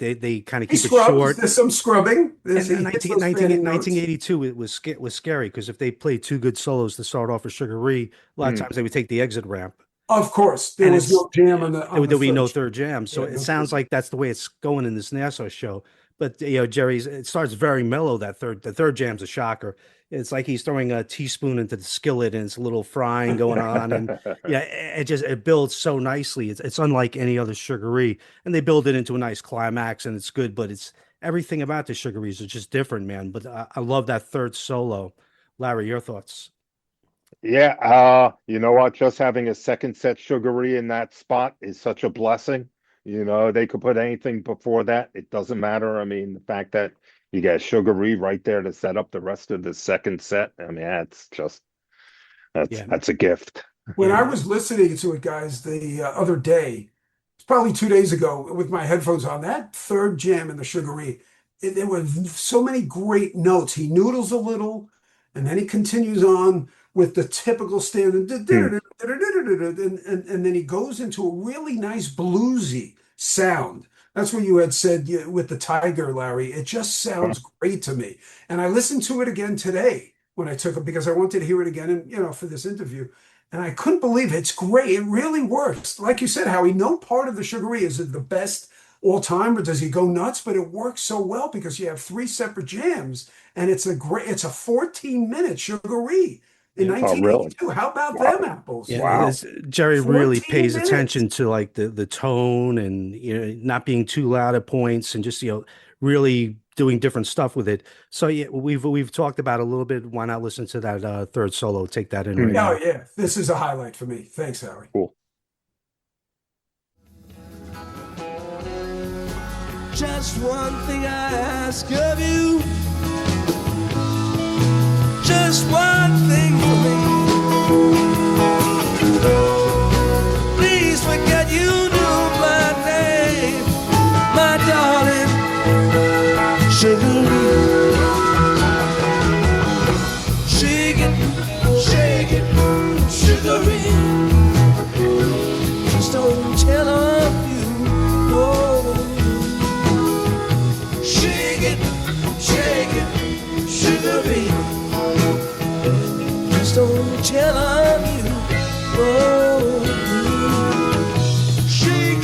kind of He keep it scrubs. short. There's some scrubbing. And He hits those fanning notes. 1982 it was scary because if they played two good solos to start off with Sugaree, a lot of Mm. times they would take the exit ramp. Of course, there And was it's no jam on the there on would the there would be no third. third jam. So Yeah, it no sounds third. like that's the way it's going in this Nassau show. But Jerry's it starts very mellow. The third jam's a shocker. It's like he's throwing a teaspoon into the skillet and it's a little frying going on. And yeah, it builds so nicely. It's unlike any other sugaree. And they build it into a nice climax and it's good, but it's everything about the sugarees is just different, man. But I love that third solo. Larry, your thoughts? Yeah, you know what? Just having a second set sugary in that spot is such a blessing. You know, they could put anything before that. It doesn't matter. I mean, the fact that You got sugary right there to set up the rest of the second set. I mean, that's just Yeah. that's a gift. When I Yeah. was listening to it, guys, the other day, it's probably 2 days ago, with my headphones on, that third jam in the Sugaree, there were so many great notes. He noodles a little, and then he continues on with the typical standard, Hmm. and then he goes into a really nice bluesy sound. That's what you had said with the Tiger, Larry. It just sounds great to me. And I listened to it again today when I took it because I wanted to hear it again, and for this interview. And I couldn't believe it. It's great. It really works. Like you said, Howie, no part of the Sugaree is it the best all time, or does he go nuts? But it works so well because you have three separate jams, and it's a 14-minute Sugaree in Yeah. Oh, really? 1982. How about them Wow. apples? Yeah, Wow. Jerry really 14 pays minutes. attention to like the tone and not being too loud at points and just really doing different stuff with it. So yeah, we've talked about it a little bit. Why not listen to that third solo? Take that in right Hmm. Oh, now. yeah. This is a highlight for me. Thanks, Howie. Cool. Just one thing I ask of you. Just one thing for me. Please forget you knew my name, my darling Sugaree. Shake it, Sugaree. Just don't tell of you, oh. Shake it, Sugaree. Just don't tell of you, oh. Shake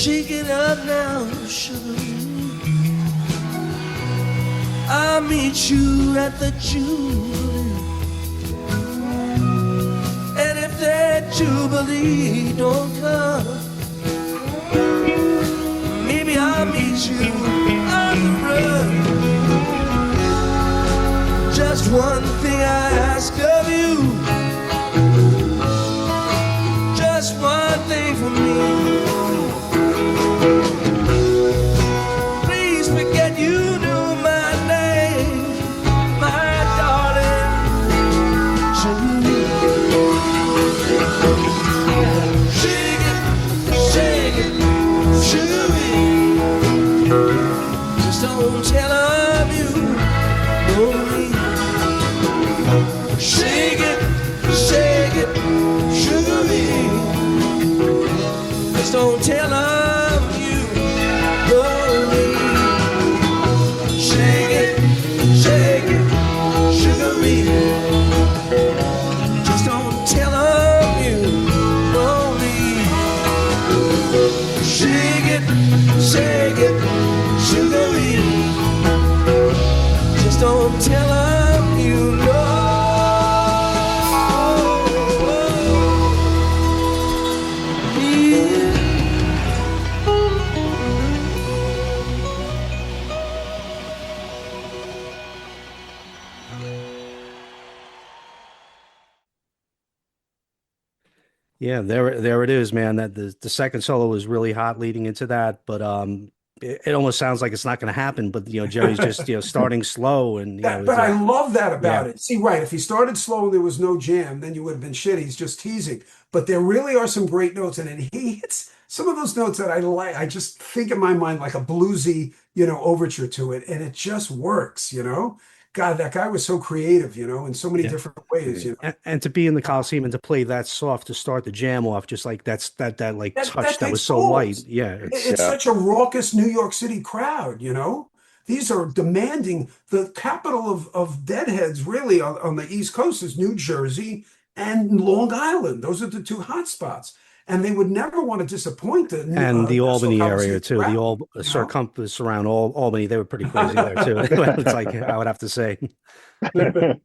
Shake it up now, sugar. I'll meet you at the Jubilee. And if that Jubilee don't come, maybe I'll meet you on the road. Just one thing I ask of you, just one thing for me. Please forget you knew my name, my darling. Shake it, shake it, sugar. Just don't tell them you know me. Shake it, sugar. Just don't tell them you know me. Shake it, sugar. Just don't tell them you know me. Shake it, sugar. Just don't tell them you know. Yeah, there it is, man. That the second solo was really hot leading into that, but it almost sounds like it's not going to happen. But Jerry's just starting slow, and But I love that about yeah. it. See, right, if he started slow and there was no jam, then you would have been shit. He's just teasing. But there really are some great notes, and then he hits some of those notes that I like. I just think in my mind like a bluesy, overture to it, and it just works. God, that guy was so creative, in so many different ways. And to be in the Coliseum and to play that soft to start the jam off, just like that like touch that was takes so light. balls. Yeah, It's such a raucous New York City crowd. These are demanding. The capital of deadheads really on the East Coast is New Jersey and Long Island. Those are the two hot spots. And they would never want to disappoint the and the Nassau Albany area Coliseum too. crowd, The all circumference around Albany, they were pretty crazy there too. It's like I would have to say. But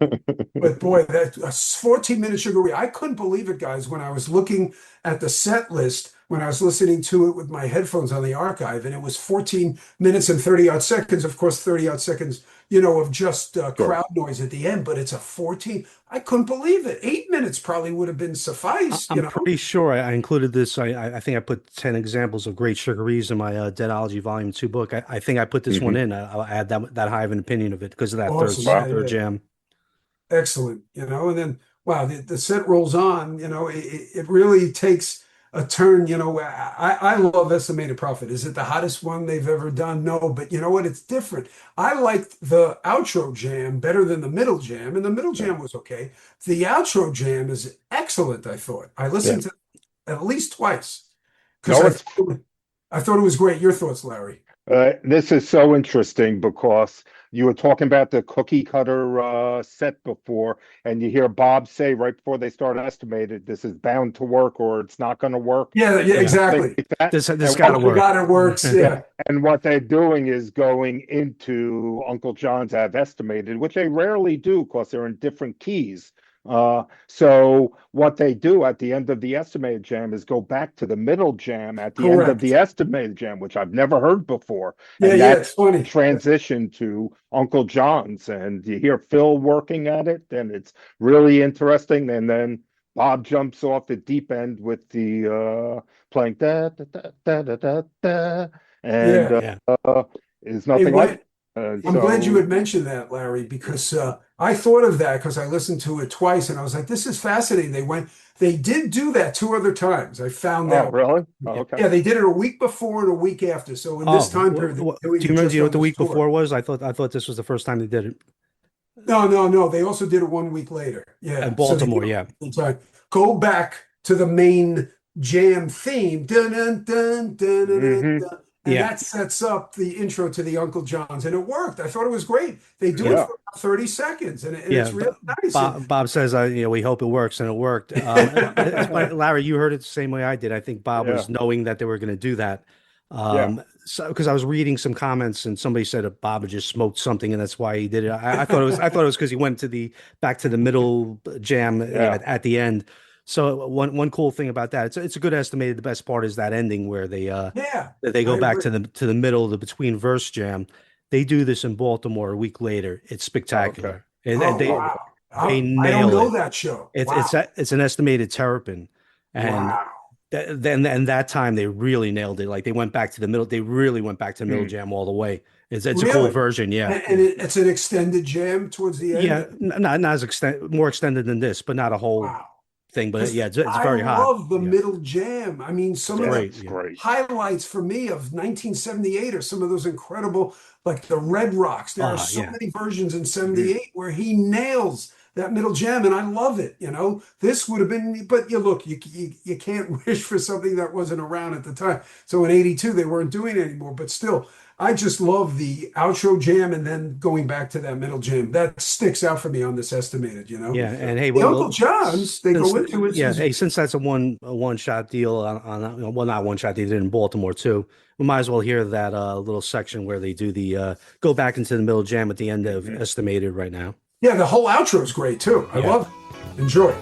boy, that a 14-minute Sugar. I couldn't believe it, guys, when I was looking at the set list, when I was listening to it with my headphones on the archive, and it was 14 minutes and 30 odd seconds. Of course, 30 odd seconds, of just crowd noise at the end, but it's a 14. I couldn't believe it. 8 minutes probably would have been suffice. I'm pretty sure I included this. I think I put 10 examples of great sugaries in my Deadology Volume 2 book. I think I put this one in. I'll add that high of an opinion of it because of that Awesome. third jam. Excellent. And then, wow, the set rolls on, it really takes a turn. I love Estimated Profit. Is it the hottest one they've ever done? No, but you know what? It's different. I liked the outro jam better than the middle jam, and the middle jam was okay. The outro jam is excellent, I thought. I listened to it at least twice because I thought it was great. Your thoughts, Larry? This is so interesting because you were talking about the cookie cutter set before, and you hear Bob say right before they start Estimated, this is bound to work or it's not going to work. Yeah, exactly. This got to work. God, it works. Yeah. And what they're doing is going into Uncle John's Have Estimated, which they rarely do because they're in different keys. So what they do at the end of the Estimated jam is go back to the middle jam at the end of the Estimated jam, which I've never heard before. And it's funny. Transition to Uncle John's, and you hear Phil working at it, and it's really interesting. And then Bob jumps off the deep end with the playing da da da da da da da, and is nothing like. I'm glad you had mentioned that, Larry, because I thought of that because I listened to it twice and I was like, this is fascinating. They did do that 2 other times. I found out. Really? Oh, okay. Yeah, they did it a week before and a week after. So in this time period, do you remember what the week before was? I thought this was the first time they did it. No. They also did it 1 week later. Yeah. In Baltimore, Go back to the main jam theme. Dun, dun, dun, dun, dun, dun. And that sets up the intro to the Uncle John's, and it worked. I thought it was great. They do it for about 30 seconds, and it's really nice. Bob says, we hope it works, and it worked. Larry, you heard it the same way I did. I think Bob was knowing that they were going to do that. Yeah. So because I was reading some comments and somebody said that Bob had just smoked something and that's why he did it. I thought it was because he went to the back to the middle jam Yeah. at the end. So one cool thing about that, it's a good estimated. The best part is that ending where Yeah, they I go back agree. to the middle, the between verse jam. They do this in Baltimore a week later. It's Oh, okay. spectacular, and Oh, they wow. they I don't nail know it. that show. It's Wow. it's it's an estimated terrapin, and Wow. then and that time they really nailed it. Like they went back to the middle. They really went back to middle Hmm. jam all the way. It's a cool Really? version. Yeah, And it's an extended jam towards the end? yeah. Not as more extended than this, but not a whole Wow. thing. But Because yeah, it's I very hot. love the Yeah, middle jam. I mean, some it's of Yeah, the great. it's Yeah. great. highlights for me of 1978 are some of those incredible, like the Red Rocks. There are so Yeah. many versions in Mhm. 78 where he nails that middle jam, and I love it. You know, this would have been, but you look, you can't wish for something that wasn't around at the time. So in 82, they weren't doing it anymore, but still. I just love the outro jam and then going back to that middle jam. That sticks out for me on this estimated, you know. Yeah, and hey, The Uncle John's they since go into yeah, is hey, since that's a one shot deal well, not one shot, they did it in Baltimore too. We might as well hear that little section where they do the go back into the middle jam at the end of Mhm. Estimated right now. yeah, the whole outro is great too. I Yeah. love it. Enjoy.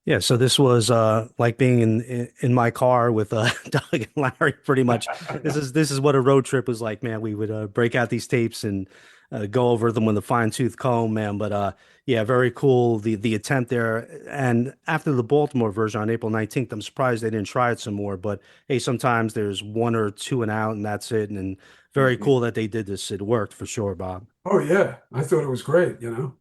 Yeah, so this was like being in my car with Doug and Larry pretty much. This is what a road trip was like, man. We would break out these tapes and go over them with a fine-tooth comb, man. But yeah, very cool the attempt there. And after the Baltimore version on April 19th, I'm surprised they didn't try it some more. But hey, sometimes there's one or two and out and that's it. And very Mhm. cool that they did this. It worked for sure, Bob. Oh yeah, I thought it was great, you know.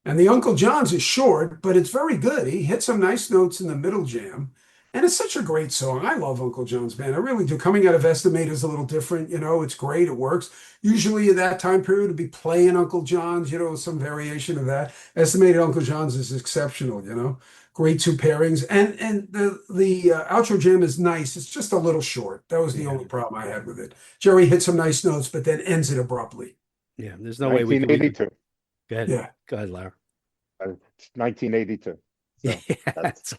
And the Uncle John's is short, but it's very good. He hit some nice notes in the middle jam. And it's such a great song. I love Uncle John's, man. I really do. Coming out of Estimate is a little different, you know. It's great. It works. Usually in that time period, to be playing Uncle John's, you know, some variation of that. Estimated Uncle John's is exceptional, you know. Great two pairings. And the outro jam is nice. It's just a little short. That was the Yeah. only problem I had with it. Jerry hit some nice notes, but then ends it abruptly. Yeah. There's no way we could 1982. go ahead. Yeah. Go ahead, Larry. It's 1982. Yeah, So that's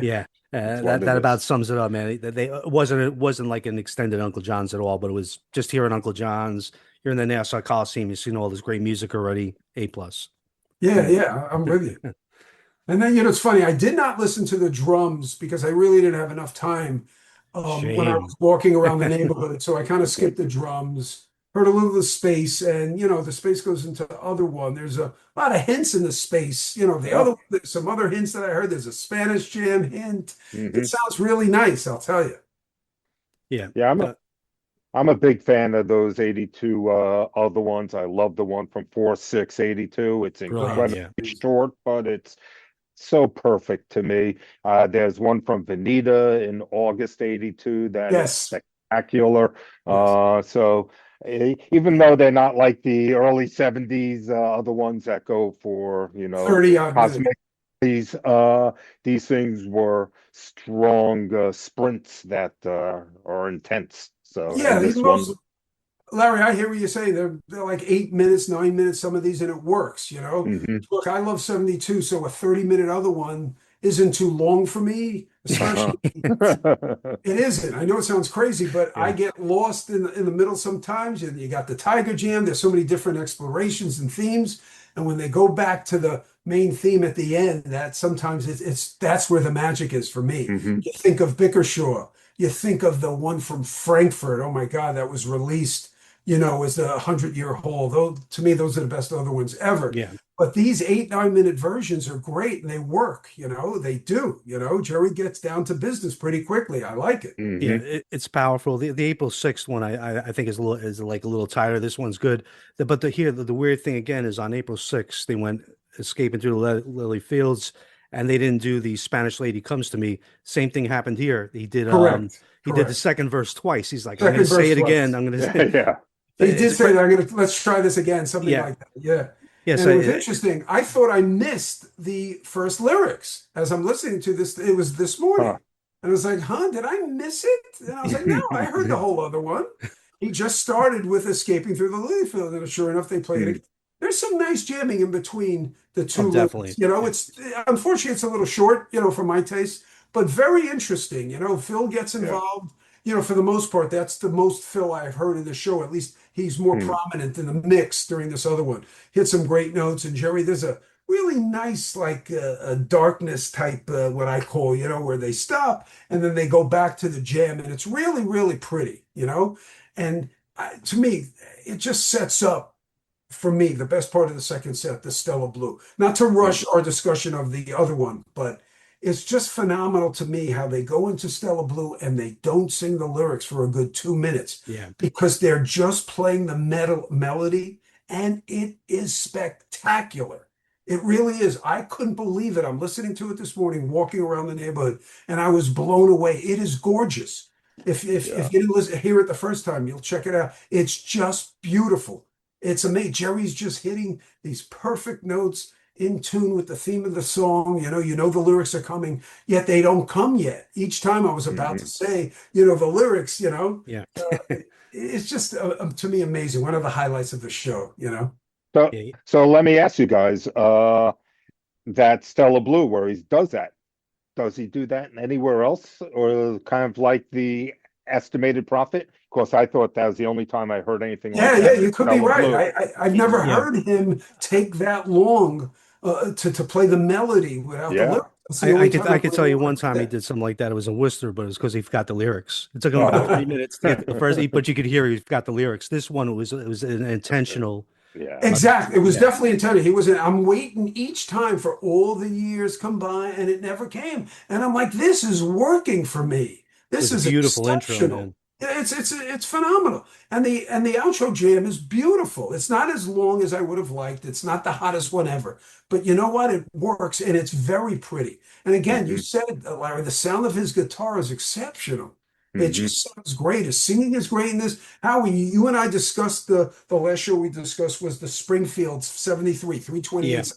yeah. that's what That it about is. sums it up, man. It wasn't like an extended Uncle John's at all, but it was just hearing Uncle John's. You're in the Nassau Coliseum. You've seen all this great music already. A plus. Yeah, yeah, I'm with you. And then, you know, it's funny, I did not listen to the drums because I really didn't have enough time when I was Shame. walking around the neighborhood. So I kind of skipped the drums. heard a little of the space, and the space goes into the other one. There's a lot of hints in the space. The other Yep. one, there's some other hints that I heard. There's a Spanish jam hint. It Hmm. sounds really nice, I'll tell you. Yeah. Yeah, Uh, I'm a big fan of those 82 other ones. I love the one from 4/6/82. It's Brilliant. incredibly Yeah. short, but it's so perfect to me. There's one from Veneta in August '82 that is Yes, spectacular. yes. So even though they're not like the early '70s other ones that go for, 30 odd minutes. cosmic, these things were strong sprints that are intense. So, Yeah, and the this one, most Larry, I hear what you're saying. They're like 8 minutes, 9 minutes, some of these, and it works. mhm. Look, I love 72, so a 30-minute other one isn't too long for me, especially it isn't. I know it sounds crazy, but I Yeah. get lost in the middle sometimes. And you got the Tiger Jam. There's so many different explorations and themes. And when they go back to the main theme at the end, that sometimes that's where the magic is for me. Mhm. You think of Bickershaw. You think of the one from Frankfurt. Oh my God, that was released, as the 100-year hole. Though to me, those are the best other ones ever. Yeah. But these 8, 9 minute versions are great and they work, they do. Jerry gets down to business pretty quickly. I like it. Yeah, Mhm. it's powerful. The April 6th one I think is like a little tighter. This one's good. But the weird thing again is on April 6th they went escaping through the lily fields, and they didn't do the Spanish Lady Comes to Me. Same thing happened here. Correct. He did the Correct. second verse twice. He's like, I'm gonna Second say verse it again. twice. I'm gonna Yeah, yeah. He did it's a say great, that. Let's try this again, something yeah. like that. Yeah. Yes, And it was interesting. I thought I missed the first lyrics as I'm listening to this. It was this morning. Huh. And I was like, huh, did I miss it? And I was like, no, I heard the whole other one. He just started with Escaping Through the Lily Field. And sure enough, they played it. There's some nice jamming in between the Oh, two lyrics. definitely. Yeah. It's unfortunately it's a little short, for my taste, but very interesting. Phil gets Yeah. involved. For the most part, that's the most Phil I've heard in the show. At least he's more Hmm. prominent in the mix during this other one. Hit some great notes. And Jerry, there's a really nice, like a darkness type, what I call, where they stop and then they go back to the jam. And it's really, really pretty. And to me, it just sets up for me the best part of the second set, the Stella Blue. Not to rush our discussion of the other one, but it's just phenomenal to me how they go into Stella Blue and they don't sing the lyrics for a good 2 minutes Yeah. because they're just playing the melody, and it is spectacular. It really is. I couldn't believe it. I'm listening to it this morning, walking around the neighborhood, and I was blown away. It is gorgeous. If Yeah. you didn't hear it the first time, you'll check it out. It's just beautiful. It's amazing. Jerry's just hitting these perfect notes in tune with the theme of the song. You know the lyrics are coming, yet they don't come yet. Each time I was about to say, the lyrics, Yeah. it's just to me amazing. One of the highlights of the show. So, Yeah. so let me ask you guys, that Stella Blue where he does that, does he do that anywhere else, or kind of like the Estimated Prophet? Of course, I thought that was the only time I heard anything like Yeah, that. you could be Stella right. Blue. I've never Yeah. heard him take that long to play the melody without the Yeah. lyrics. That's the I only could time I I've could heard tell you him one do time he that. did something like that. It was in Worcester, but it was because he forgot the lyrics. It took him about Oh. 3 minutes to get the first, but you could hear he forgot the lyrics. This one was an intentional. Yeah. Exactly. It was Yeah. definitely intended. I'm waiting each time for all the years come by and it never came. And I'm like, this is working for me. It This was a is beautiful intro, exceptional. man. Yeah, it's phenomenal. And the outro jam is beautiful. It's not as long as I would have liked. It's not the hottest one ever. But you know what? It works and it's very pretty. And again, you Hmm. said, Larry, the sound of his guitar is exceptional. It Hmm. just sounds great. His singing is great in this. Howie, you and I discussed the last show we discussed was the Springfield 73, Yeah. 328.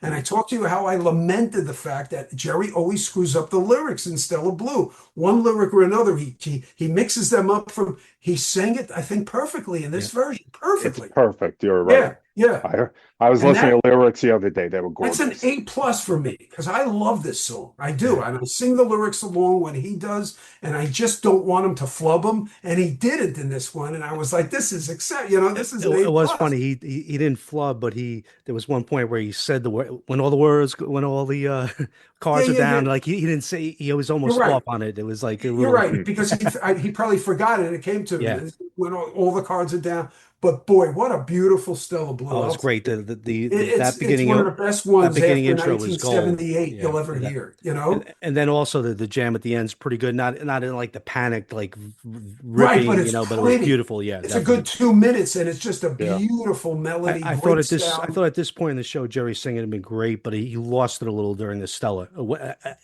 And I talked to you how I lamented the fact that Jerry always screws up the lyrics in Stella Blue. One lyric or another, he mixes them up he sang it, I think, perfectly in Yeah. this version. It's Perfectly. perfect. You're right. Yeah. I was And listening to lyrics the other day. They were that's an gorgeous. A+ for me because I love this song. I do. And I sing the lyrics along when he does, and I just don't want him to flub them. And he didn't in this one. And I was like, this is this is an It A+. was funny. He didn't flub, but there was one point where he said the word when all the Yeah, cards are yeah, down. yeah. Like he didn't say, he was You're almost right. off on it. It was like a You're little. right because he probably forgot it. It came to Yeah. me. when all the cards are down. But boy, what a beautiful Stella Blue. Oh, it's great. It's That it's beginning one of the best that ones beginning after intro was gold. 1978 Yeah, you'll ever and that hear, you know? and then also the jam at the end's pretty good. Not in like the panicked like Right, but ripping, it's but it was pretty. beautiful. Yeah, It's a good definitely. 2 minutes and it's just a Yeah. beautiful melody, great I sound. thought at this point in the show Jerry singing had been great, but he lost it a little during the Stella.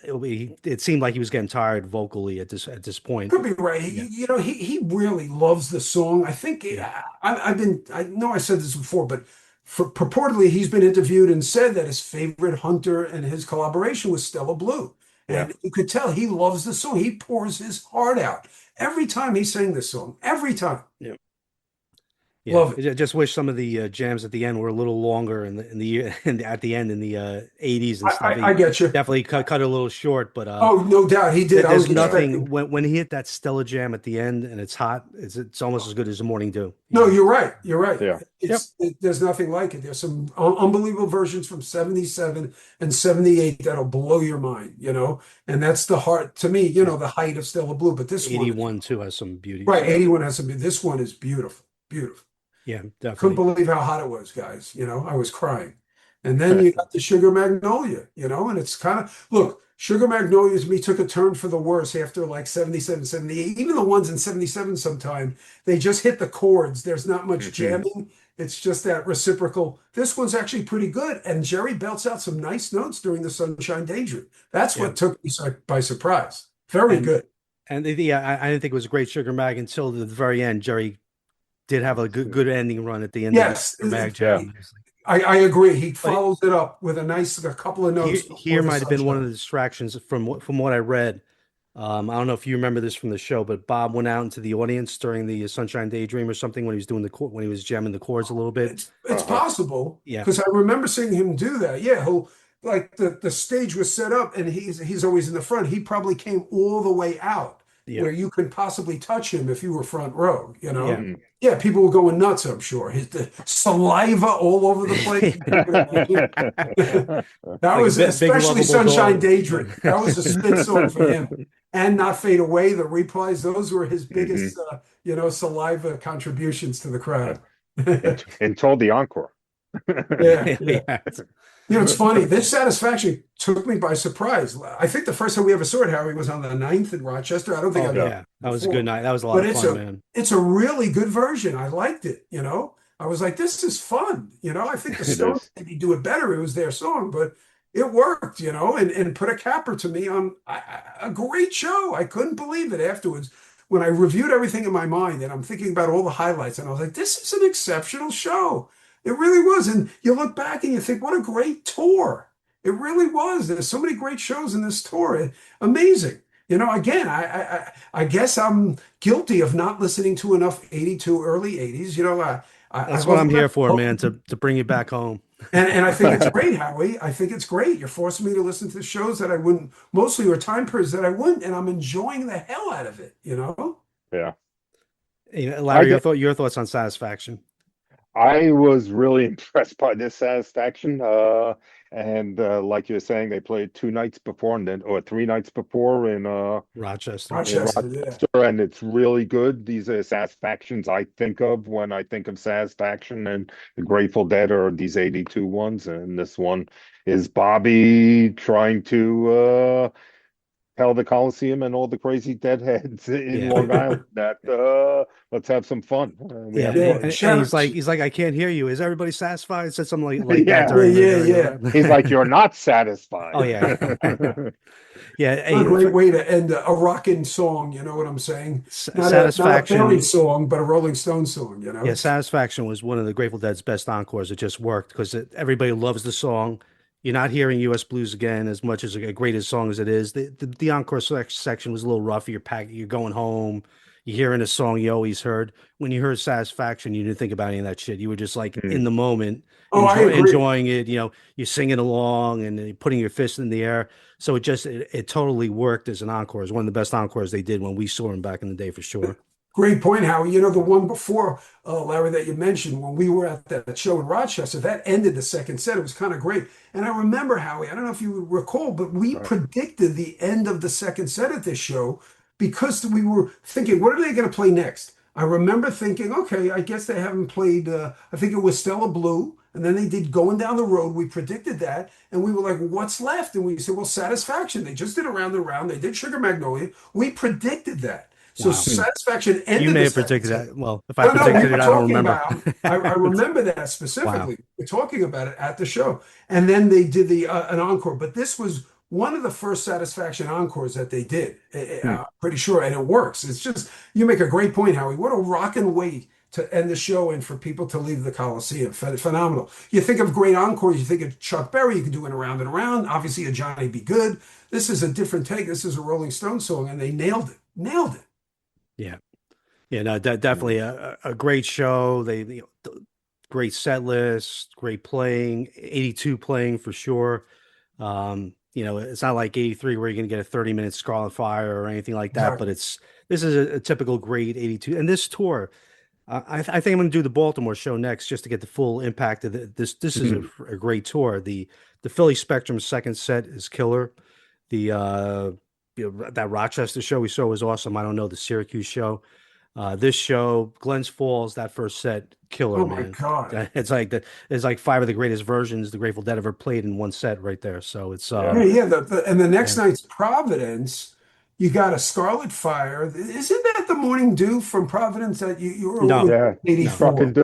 It seemed like he was getting tired vocally at this point. Could be right. Yeah, He really loves the song. I think yeah, I know I said this before, but purportedly he's been interviewed and said that his favorite Hunter and his collaboration was Stella Blue. Yeah. And you could tell he loves the song. He pours his heart out every time he sang this song. Every time. yeah. Yeah, Love it. I just wish some of the jams at the end were a little longer at the end in the 80s and stuff. I He get you. definitely cut it a little short, but Oh, no doubt he did. I there's was nothing expecting. when he hit that Stella jam at the end and it's hot. It's almost as good as the Morning Dew. No, you're right. You're right. Yeah. Yep. There's nothing like it. There's some unbelievable versions from 77 and 78 that'll blow your mind, and that's the heart to me, the height of Stella Blue. But this one, 81 too has some beauties. right, 81 has some. This one is beautiful, beautiful. Yeah, Couldn't definitely. believe how hot it was, guys. I was crying. And then you got the Sugar Magnolia, and it's kind of, look, Sugar Magnolia to me took a turn for the worse after like 77, 78. Even the ones in 77 sometime, they just hit the chords. There's not much jamming. It's just that reciprocal. This one's actually pretty good. And Jerry belts out some nice notes during the Sunshine Daydream. That's Yeah. what took me by surprise. Very And good. I didn't think it was a great Sugar Mag until the very end. Jerry did have a good ending run at the end of the Yes, Sugar Mag Yeah. jam. I agree. He But follows it up with a couple of notes here before the might have been one of Sunshine. the distractions from what I read. I don't know if you remember this from the show, but Bob went out into the audience during the Sunshine Daydream or something when he was doing when he was jamming the chords a little bit. It's possible Yeah, because I remember seeing him do that. Yeah, he'll like the stage was set up and he's always in the front. He probably came all the way out yeah, where you could possibly touch him if you were front row, yeah. Yeah, people were going nuts, I'm sure. The saliva all over the place. That Like a was big especially lovable Sunshine dog. Daydream. That was a spit song for him. And Not Fade Away, the replies, those were his biggest, saliva contributions to the crowd. And told the encore. Yeah, yeah. Yeah. It's funny. This Satisfaction took me by surprise. I think the first time we ever saw it, Harry, was on the 9th in Rochester. I don't think Oh I've yeah, that was a good night. That was a lot but of it's fun, man. it's a really good version. I liked it, I was like, this is fun. I think the It Stones is. maybe do it better. It was their song, but it worked, and put a capper to me on a great show. I couldn't believe it afterwards when I reviewed everything in my mind and I'm thinking about all the highlights and I was like, this is an exceptional show. It really was. And you look back and you think, what a great tour. It really was. There's so many great shows in this tour. Amazing. Again, I guess I'm guilty of not listening to enough 82 early 80s. I That's what love I'm here for, that. man. To bring you back home. And I think it's great, Howie. I think it's great. You're forcing me to listen to shows that I wouldn't, mostly or time periods that I wouldn't, and I'm enjoying the hell out of it, Yeah. Larry, I your thoughts on Satisfaction? I was really impressed by this Satisfaction. And like you were saying, they played 2 nights before or 3 nights before in Rochester. Rochester, yeah. Rochester, and it's really good. These are Satisfactions I think of when I think of Satisfaction, and the Grateful Dead are these 82 ones, and this one is Bobby trying to tell the Coliseum and all the crazy deadheads in Yeah. Long Island that let's have some fun. We Yeah, have Yeah. fun. and Shout he's out. like, I can't hear you. Is everybody satisfied? Said something like that Yeah. during Yeah. the He's like, you're not satisfied. Oh yeah, yeah. What a Hey, great way to end a rockin' song, you know what I'm saying? Not a Satisfaction. Perry song, but a Rolling Stone song, Yeah, Satisfaction was one of the Grateful Dead's best encores. It just worked because everybody loves the song. You're not hearing U.S. Blues again as much as a great a song as it is. The encore section was a little rough. You're going home. You're hearing a song you always heard. When you heard Satisfaction, you didn't think about any of that shit. You were just like in the moment, Oh, I agree. enjoying it. You're singing along and you're putting your fist in the air. So it totally worked as an encore. It's one of the best encores they did when we saw him back in the day for sure. Great point, Howie. The one before, Larry, that you mentioned, when we were at that show in Rochester, that ended the second set. It was kind of great. And I remember, Howie, I don't know if you recall, but we predicted the end of the second set at this show because we were thinking, what are they going to play next? I remember thinking, okay, I guess they haven't played. I think it was Stella Blue, and then they did Going Down the Road. We predicted that, and we were like, what's left? And we said, well, Satisfaction. They just did Around the Round. They did Sugar Magnolia. We predicted that. So Wow. Satisfaction You ended may the have second predicted set. that. Well, if I No, no, we predicted were it, I don't talking remember. about. I remember that Wow. specifically. We're talking about it at the show, and then they did the an encore. But this was one of the first Satisfaction encores that they did. Pretty sure, and it works. It's just you make a great point, Howie. What a rocking way to end the show and for people to leave the Coliseum. Phenomenal. You think of great encores, you think of Chuck Berry. You can do it Around and Around. Obviously, a Johnny Be Good. This is a different take. This is a Rolling Stone song, and they nailed it. Nailed it. Yeah. Yeah, no, definitely a great show. Great set list, great playing, 82 playing for sure. It's not like 83 where you're going to get a 30-minute Scarlet Fire or anything like that, but Exactly. this is a typical great 82. And this tour, I think I'm going to do the Baltimore show next just to get the full impact of this. This is a great tour. The Philly Spectrum second set is killer. The that Rochester show we saw was awesome. I don't know the Syracuse show. This show, Glens Falls, that first set, killer, Oh my man. God. It's like five of the greatest versions the Grateful Dead ever played in one set right there. So it's Yeah, yeah. And the next yeah. night's Providence, you got a Scarlet Fire. Isn't that the Morning Dew from Providence that you were No, with Yeah, Truck 84? and Do.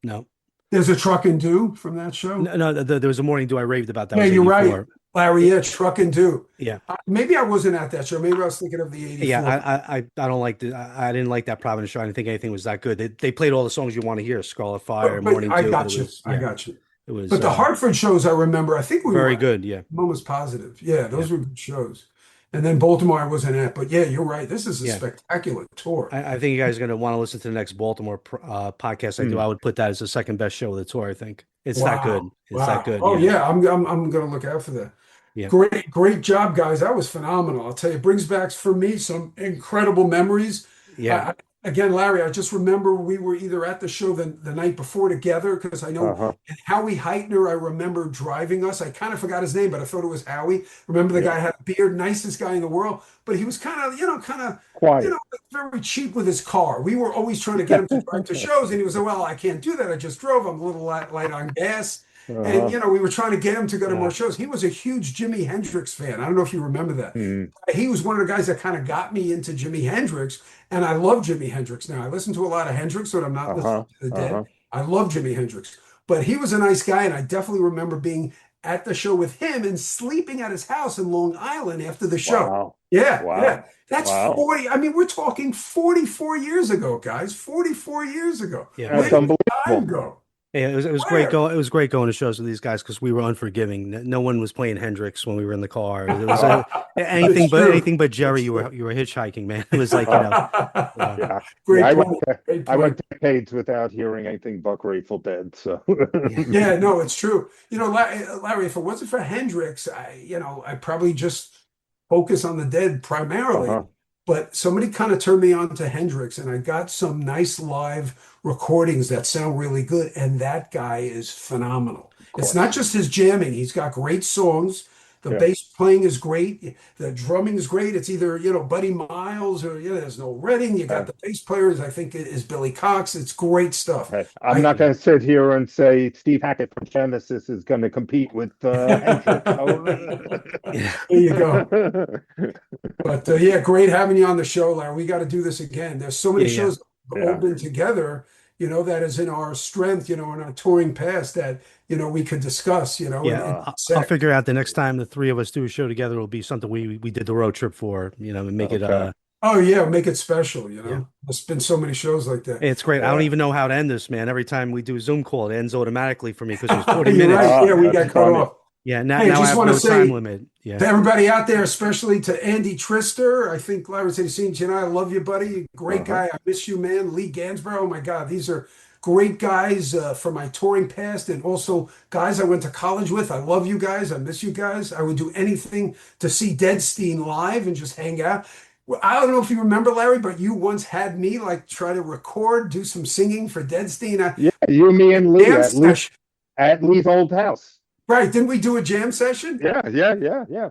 no, There's a Truck and Dew from that show. no. There was a Morning Dew I raved about. That Yeah, was you're right, 84. Larry. Yeah, Truck and Dew. Yeah, Maybe I wasn't at that show. Maybe I was thinking of the yeah. 84. I don't like I didn't like that Providence show. I didn't think anything was that good. They played all the songs you want to hear, Scarlet Fire, But Morning I Dew, but got it you. was I got you. it was But the Hartford shows, I remember, I think we very were good. Yeah, I'm almost positive. Yeah, yeah, those were good shows. And then Baltimore, I wasn't at. But yeah, you're right. This is a yeah. spectacular tour. I think you guys are going to want to listen to the next Baltimore podcast I do. I would put that as the second best show of the tour. I think it's that good. Wow. It's that Wow. good. Oh Yeah. yeah, I'm gonna look out for that. Yeah. Great job, guys. That was phenomenal. I'll tell you, it brings back for me some incredible memories. Yeah. Again, Larry, I just remember we were either at the show the night before together because I know Uh-huh. and Howie Heitner, I remember driving us. I kind of forgot his name, but I thought it was Howie. Remember the Yeah. guy had a beard, nicest guy in the world, but he was Quiet. very cheap with his car. We were always trying to get him to drive to shows, and he was like, well, I can't do that. I just drove. I'm a little light on gas. And, Uh-huh. we were trying to get him to go to more Uh, shows. He was a huge Jimi Hendrix fan. I don't know if you remember that. Mm. He was one of the guys that kind of got me into Jimi Hendrix, and I love Jimi Hendrix now. I listen to a lot of Hendrix, but I'm not listening Uh-huh. to the Uh-huh. Dead. I love Jimi Hendrix, but he was a nice guy, and I definitely remember being at the show with him and sleeping at his house in Long Island after the show. Wow. Yeah, Wow. yeah. That's Wow. 40. I mean, we're talking 44 years ago, guys. 44 years ago. Yeah. Where That's did the time unbelievable. go? Yeah, it was great Where? going. It was great going to shows with these guys because we were unforgiving. No one was playing Hendrix when we were in the car. It was That's true. anything but Jerry. That's true. You were hitchhiking, man. It was like Yeah. Great I point. Great I point. went decades without hearing anything but Grateful Dead. So yeah, Yeah, no, it's true. Larry, if it wasn't for Hendrix, I probably just focus on the Dead primarily. uh-huh. But somebody kind of turned me on to Hendrix, and I got some nice live recordings that sound really good. And that guy is phenomenal. Of It's not course. just his jamming; he's got great songs. The Yeah. bass playing is great. The drumming is great. It's either Buddy Miles or there's no Redding. You got Uh, the bass players. I think it is Billy Cox. It's great stuff. hey, I'm I not going to sit here and say Steve Hackett from Genesis is going to compete with Hendrix. yeah, There you go. But yeah, great having you on the show, Larry. We got to do this again. There's so many yeah, shows that have all Yeah. been together, that is in our strength, in our touring past that, we could discuss, and yeah. I'll dissect. figure out the next time the three of us do a show together will be something we did the road trip for. And make it. Okay. Oh yeah, make it special, Yeah. There's been so many shows like that. It's great. I don't Yeah. even know how to end this, man. Every time we do a Zoom call, it ends automatically for me because it was 40 You're minutes. right. Yeah, we That's got cut funny. off. Yeah, Hey, I now I just have want no to time say limit. Yeah. to everybody out there, especially to Andy Trister, I think Larry said he's seen you, and I love you, buddy. Great Uh-huh. guy. I miss you, man. Lee Gansborough. Oh my God, these are great guys from my touring past, and also guys I went to college with. I love you guys. I miss you guys. I would do anything to see Deadstein live and just hang out. Well, I don't know if you remember, Larry, but you once had me try to record, do some singing for Deadstein. Yeah, you, me, and Lee Jam at Lee's, session. old house. Right? Didn't we do a jam session? Yeah,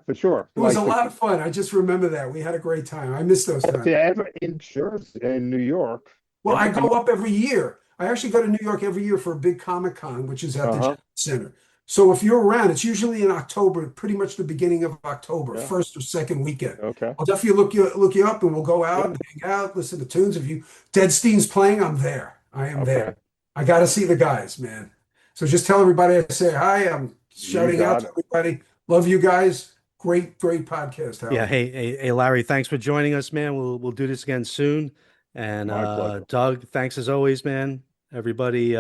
for sure. It was Like a lot of fun. I just remember that. We had a great time. I miss those if times. you're ever in Jersey, in New York, Well, I go up every year. I actually go to New York every year for a big Comic Con, which is at the Uh-huh. Javits Center. So if you're around, it's usually in October, pretty much the beginning of October, Yeah. first or second weekend. Okay. I'll definitely look you up, and we'll go out Yeah. and hang out, listen to tunes. If you Deadstein's playing, I'm there. I am Okay. there. I got to see the guys, man. So just tell everybody I say hi. I'm You shouting out got to it. everybody. Love you guys. Great podcast, Howard. Yeah. Hey, Larry, thanks for joining us, man. We'll do this again soon. And My pleasure. Doug, thanks as always, man. Everybody,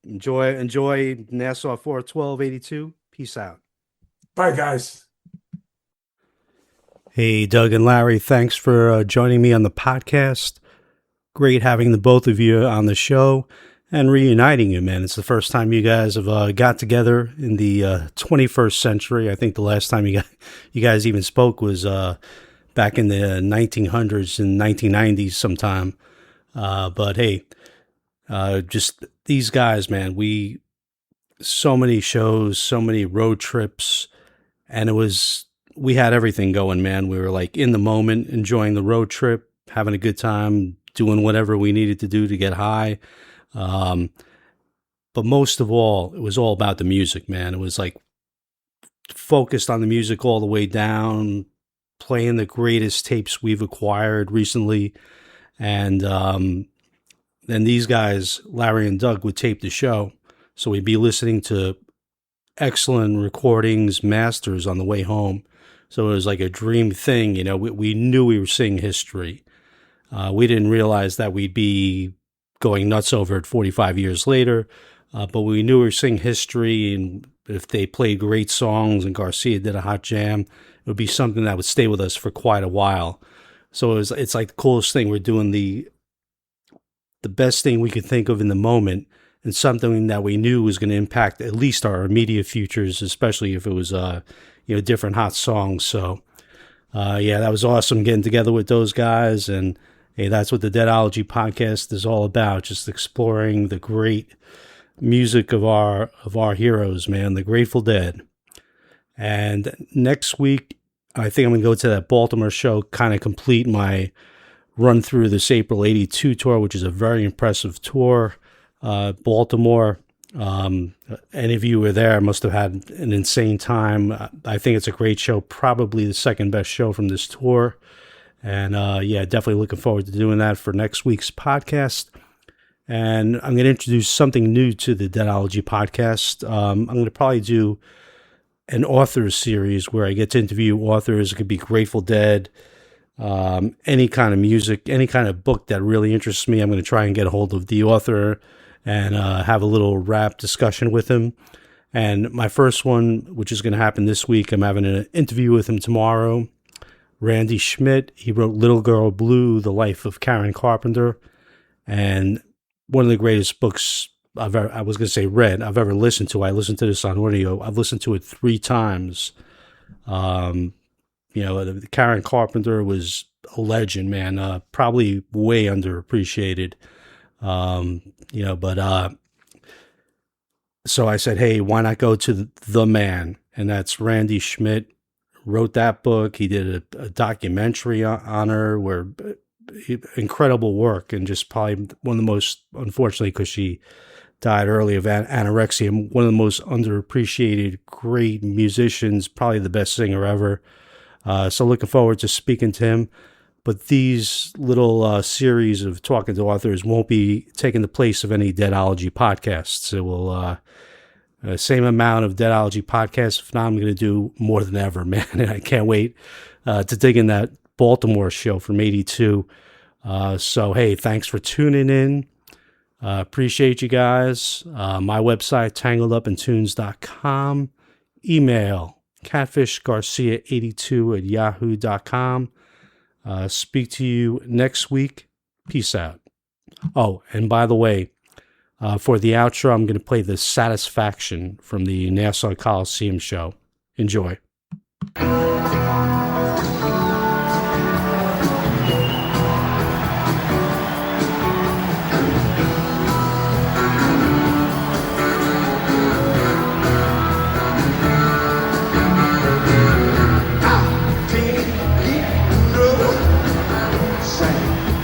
enjoy Nassau 4/12/82. Peace out. Bye, guys. Hey, Doug and Larry, thanks for joining me on the podcast. Great having the both of you on the show and reuniting you, man. It's the first time you guys have got together in the 21st century. I think the last time you guys even spoke was back in the 1900s and 1990s sometime. But hey, just these guys, man, so many shows, so many road trips, and we had everything going, man. We were like in the moment, enjoying the road trip, having a good time, doing whatever we needed to do to get high. But most of all, it was all about the music, man. It was like focused on the music all the way down, playing the greatest tapes we've acquired recently. And then these guys, Larry and Doug, would tape the show. So we'd be listening to excellent recordings, masters on the way home. So it was like a dream thing. You know, we knew we were seeing history. We didn't realize that we'd be going nuts over it 45 years later. But we knew we were seeing history, and if they played great songs and Garcia did a hot jam, it would be something that would stay with us for quite a while. So it's like the coolest thing. We're doing the best thing we could think of in the moment, and something that we knew was going to impact at least our immediate futures, especially if it was different hot songs. So yeah, that was awesome getting together with those guys. And hey, that's what the Deadology podcast is all about, just exploring the great music of our heroes, man, the Grateful Dead. And next week, I think I'm going to go to that Baltimore show, kind of complete my run through this April 82 tour, which is a very impressive tour. Baltimore, any of you were there must have had an insane time. I think it's a great show, probably the second best show from this tour. And yeah, definitely looking forward to doing that for next week's podcast. And I'm going to introduce something new to the Deadology podcast. I'm going to probably do an authors series where I get to interview authors. It could be Grateful Dead, any kind of music, any kind of book that really interests me. I'm going to try and get a hold of the author and have a little rap discussion with him. And my first one, which is going to happen this week, I'm having an interview with him tomorrow. Randy Schmidt, he wrote Little Girl Blue, The Life of Karen Carpenter. And one of the greatest books I've ever listened to. I listened to this on audio. I've listened to it 3 times. Karen Carpenter was a legend, man. Probably way underappreciated. So I said, hey, why not go to the man? And that's Randy Schmidt. Wrote that book. He did a documentary on her, where incredible work, and just probably one of the most, unfortunately, because she died early of anorexia, one of the most underappreciated great musicians, probably the best singer ever. So looking forward to speaking to him. But these little series of talking to authors won't be taking the place of any Deadology podcasts. It will same amount of Deadology podcasts. If not, I'm going to do more than ever, man. And I can't wait to dig in that Baltimore show from 82. So, hey, thanks for tuning in. Appreciate you guys. My website, tangledupintunes.com. Email, catfishgarcia82@yahoo.com. Speak to you next week. Peace out. Oh, and by the way, for the outro, I'm going to play the Satisfaction from the Nassau Coliseum show. Enjoy.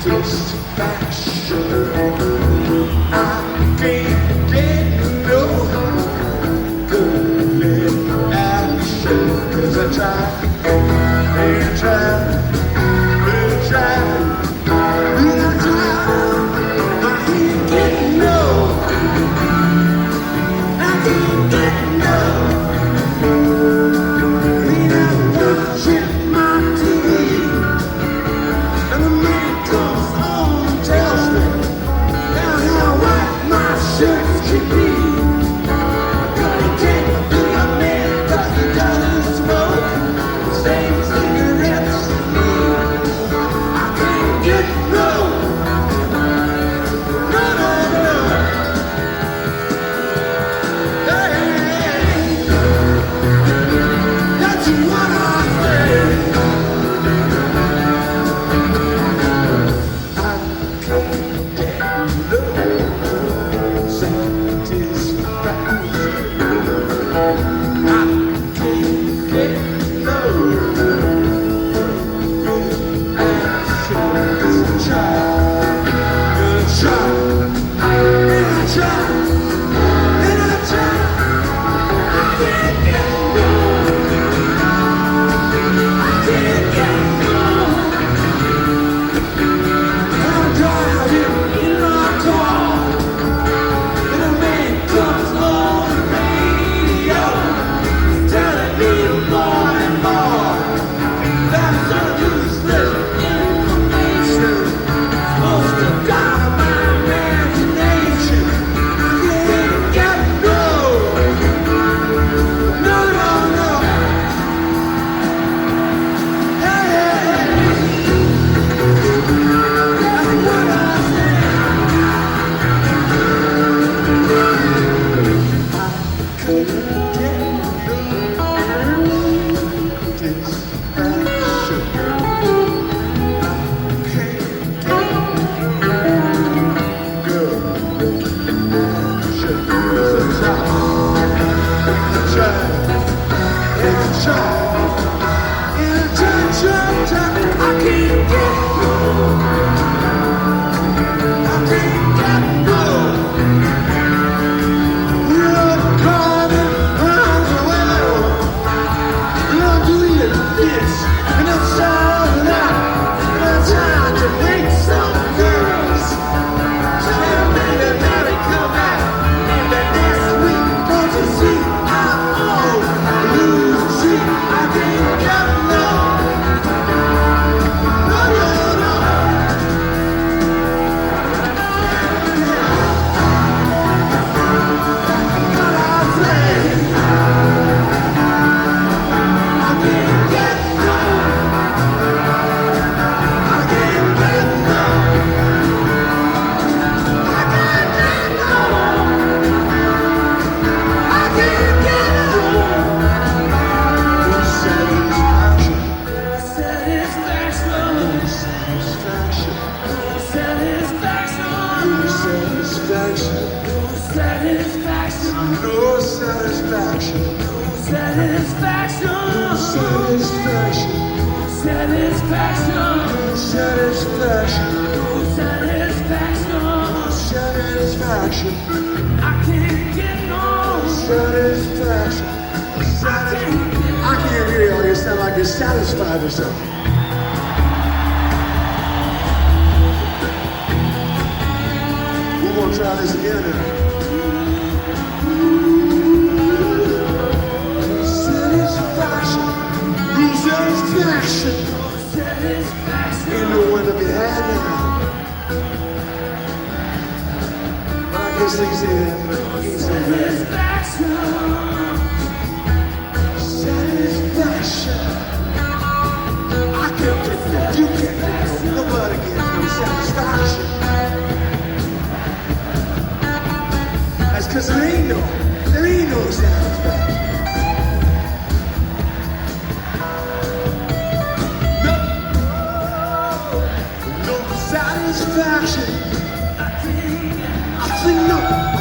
Satisfaction. Satisfied or something. We're gonna try this again now. Satisfaction, satisfaction. Ain't no one to be had now. But I guess they say that, but he ain't so bad. Satisfaction. You can't get no, nobody gets no satisfaction. That's cause there ain't no satisfaction. No satisfaction. I think no.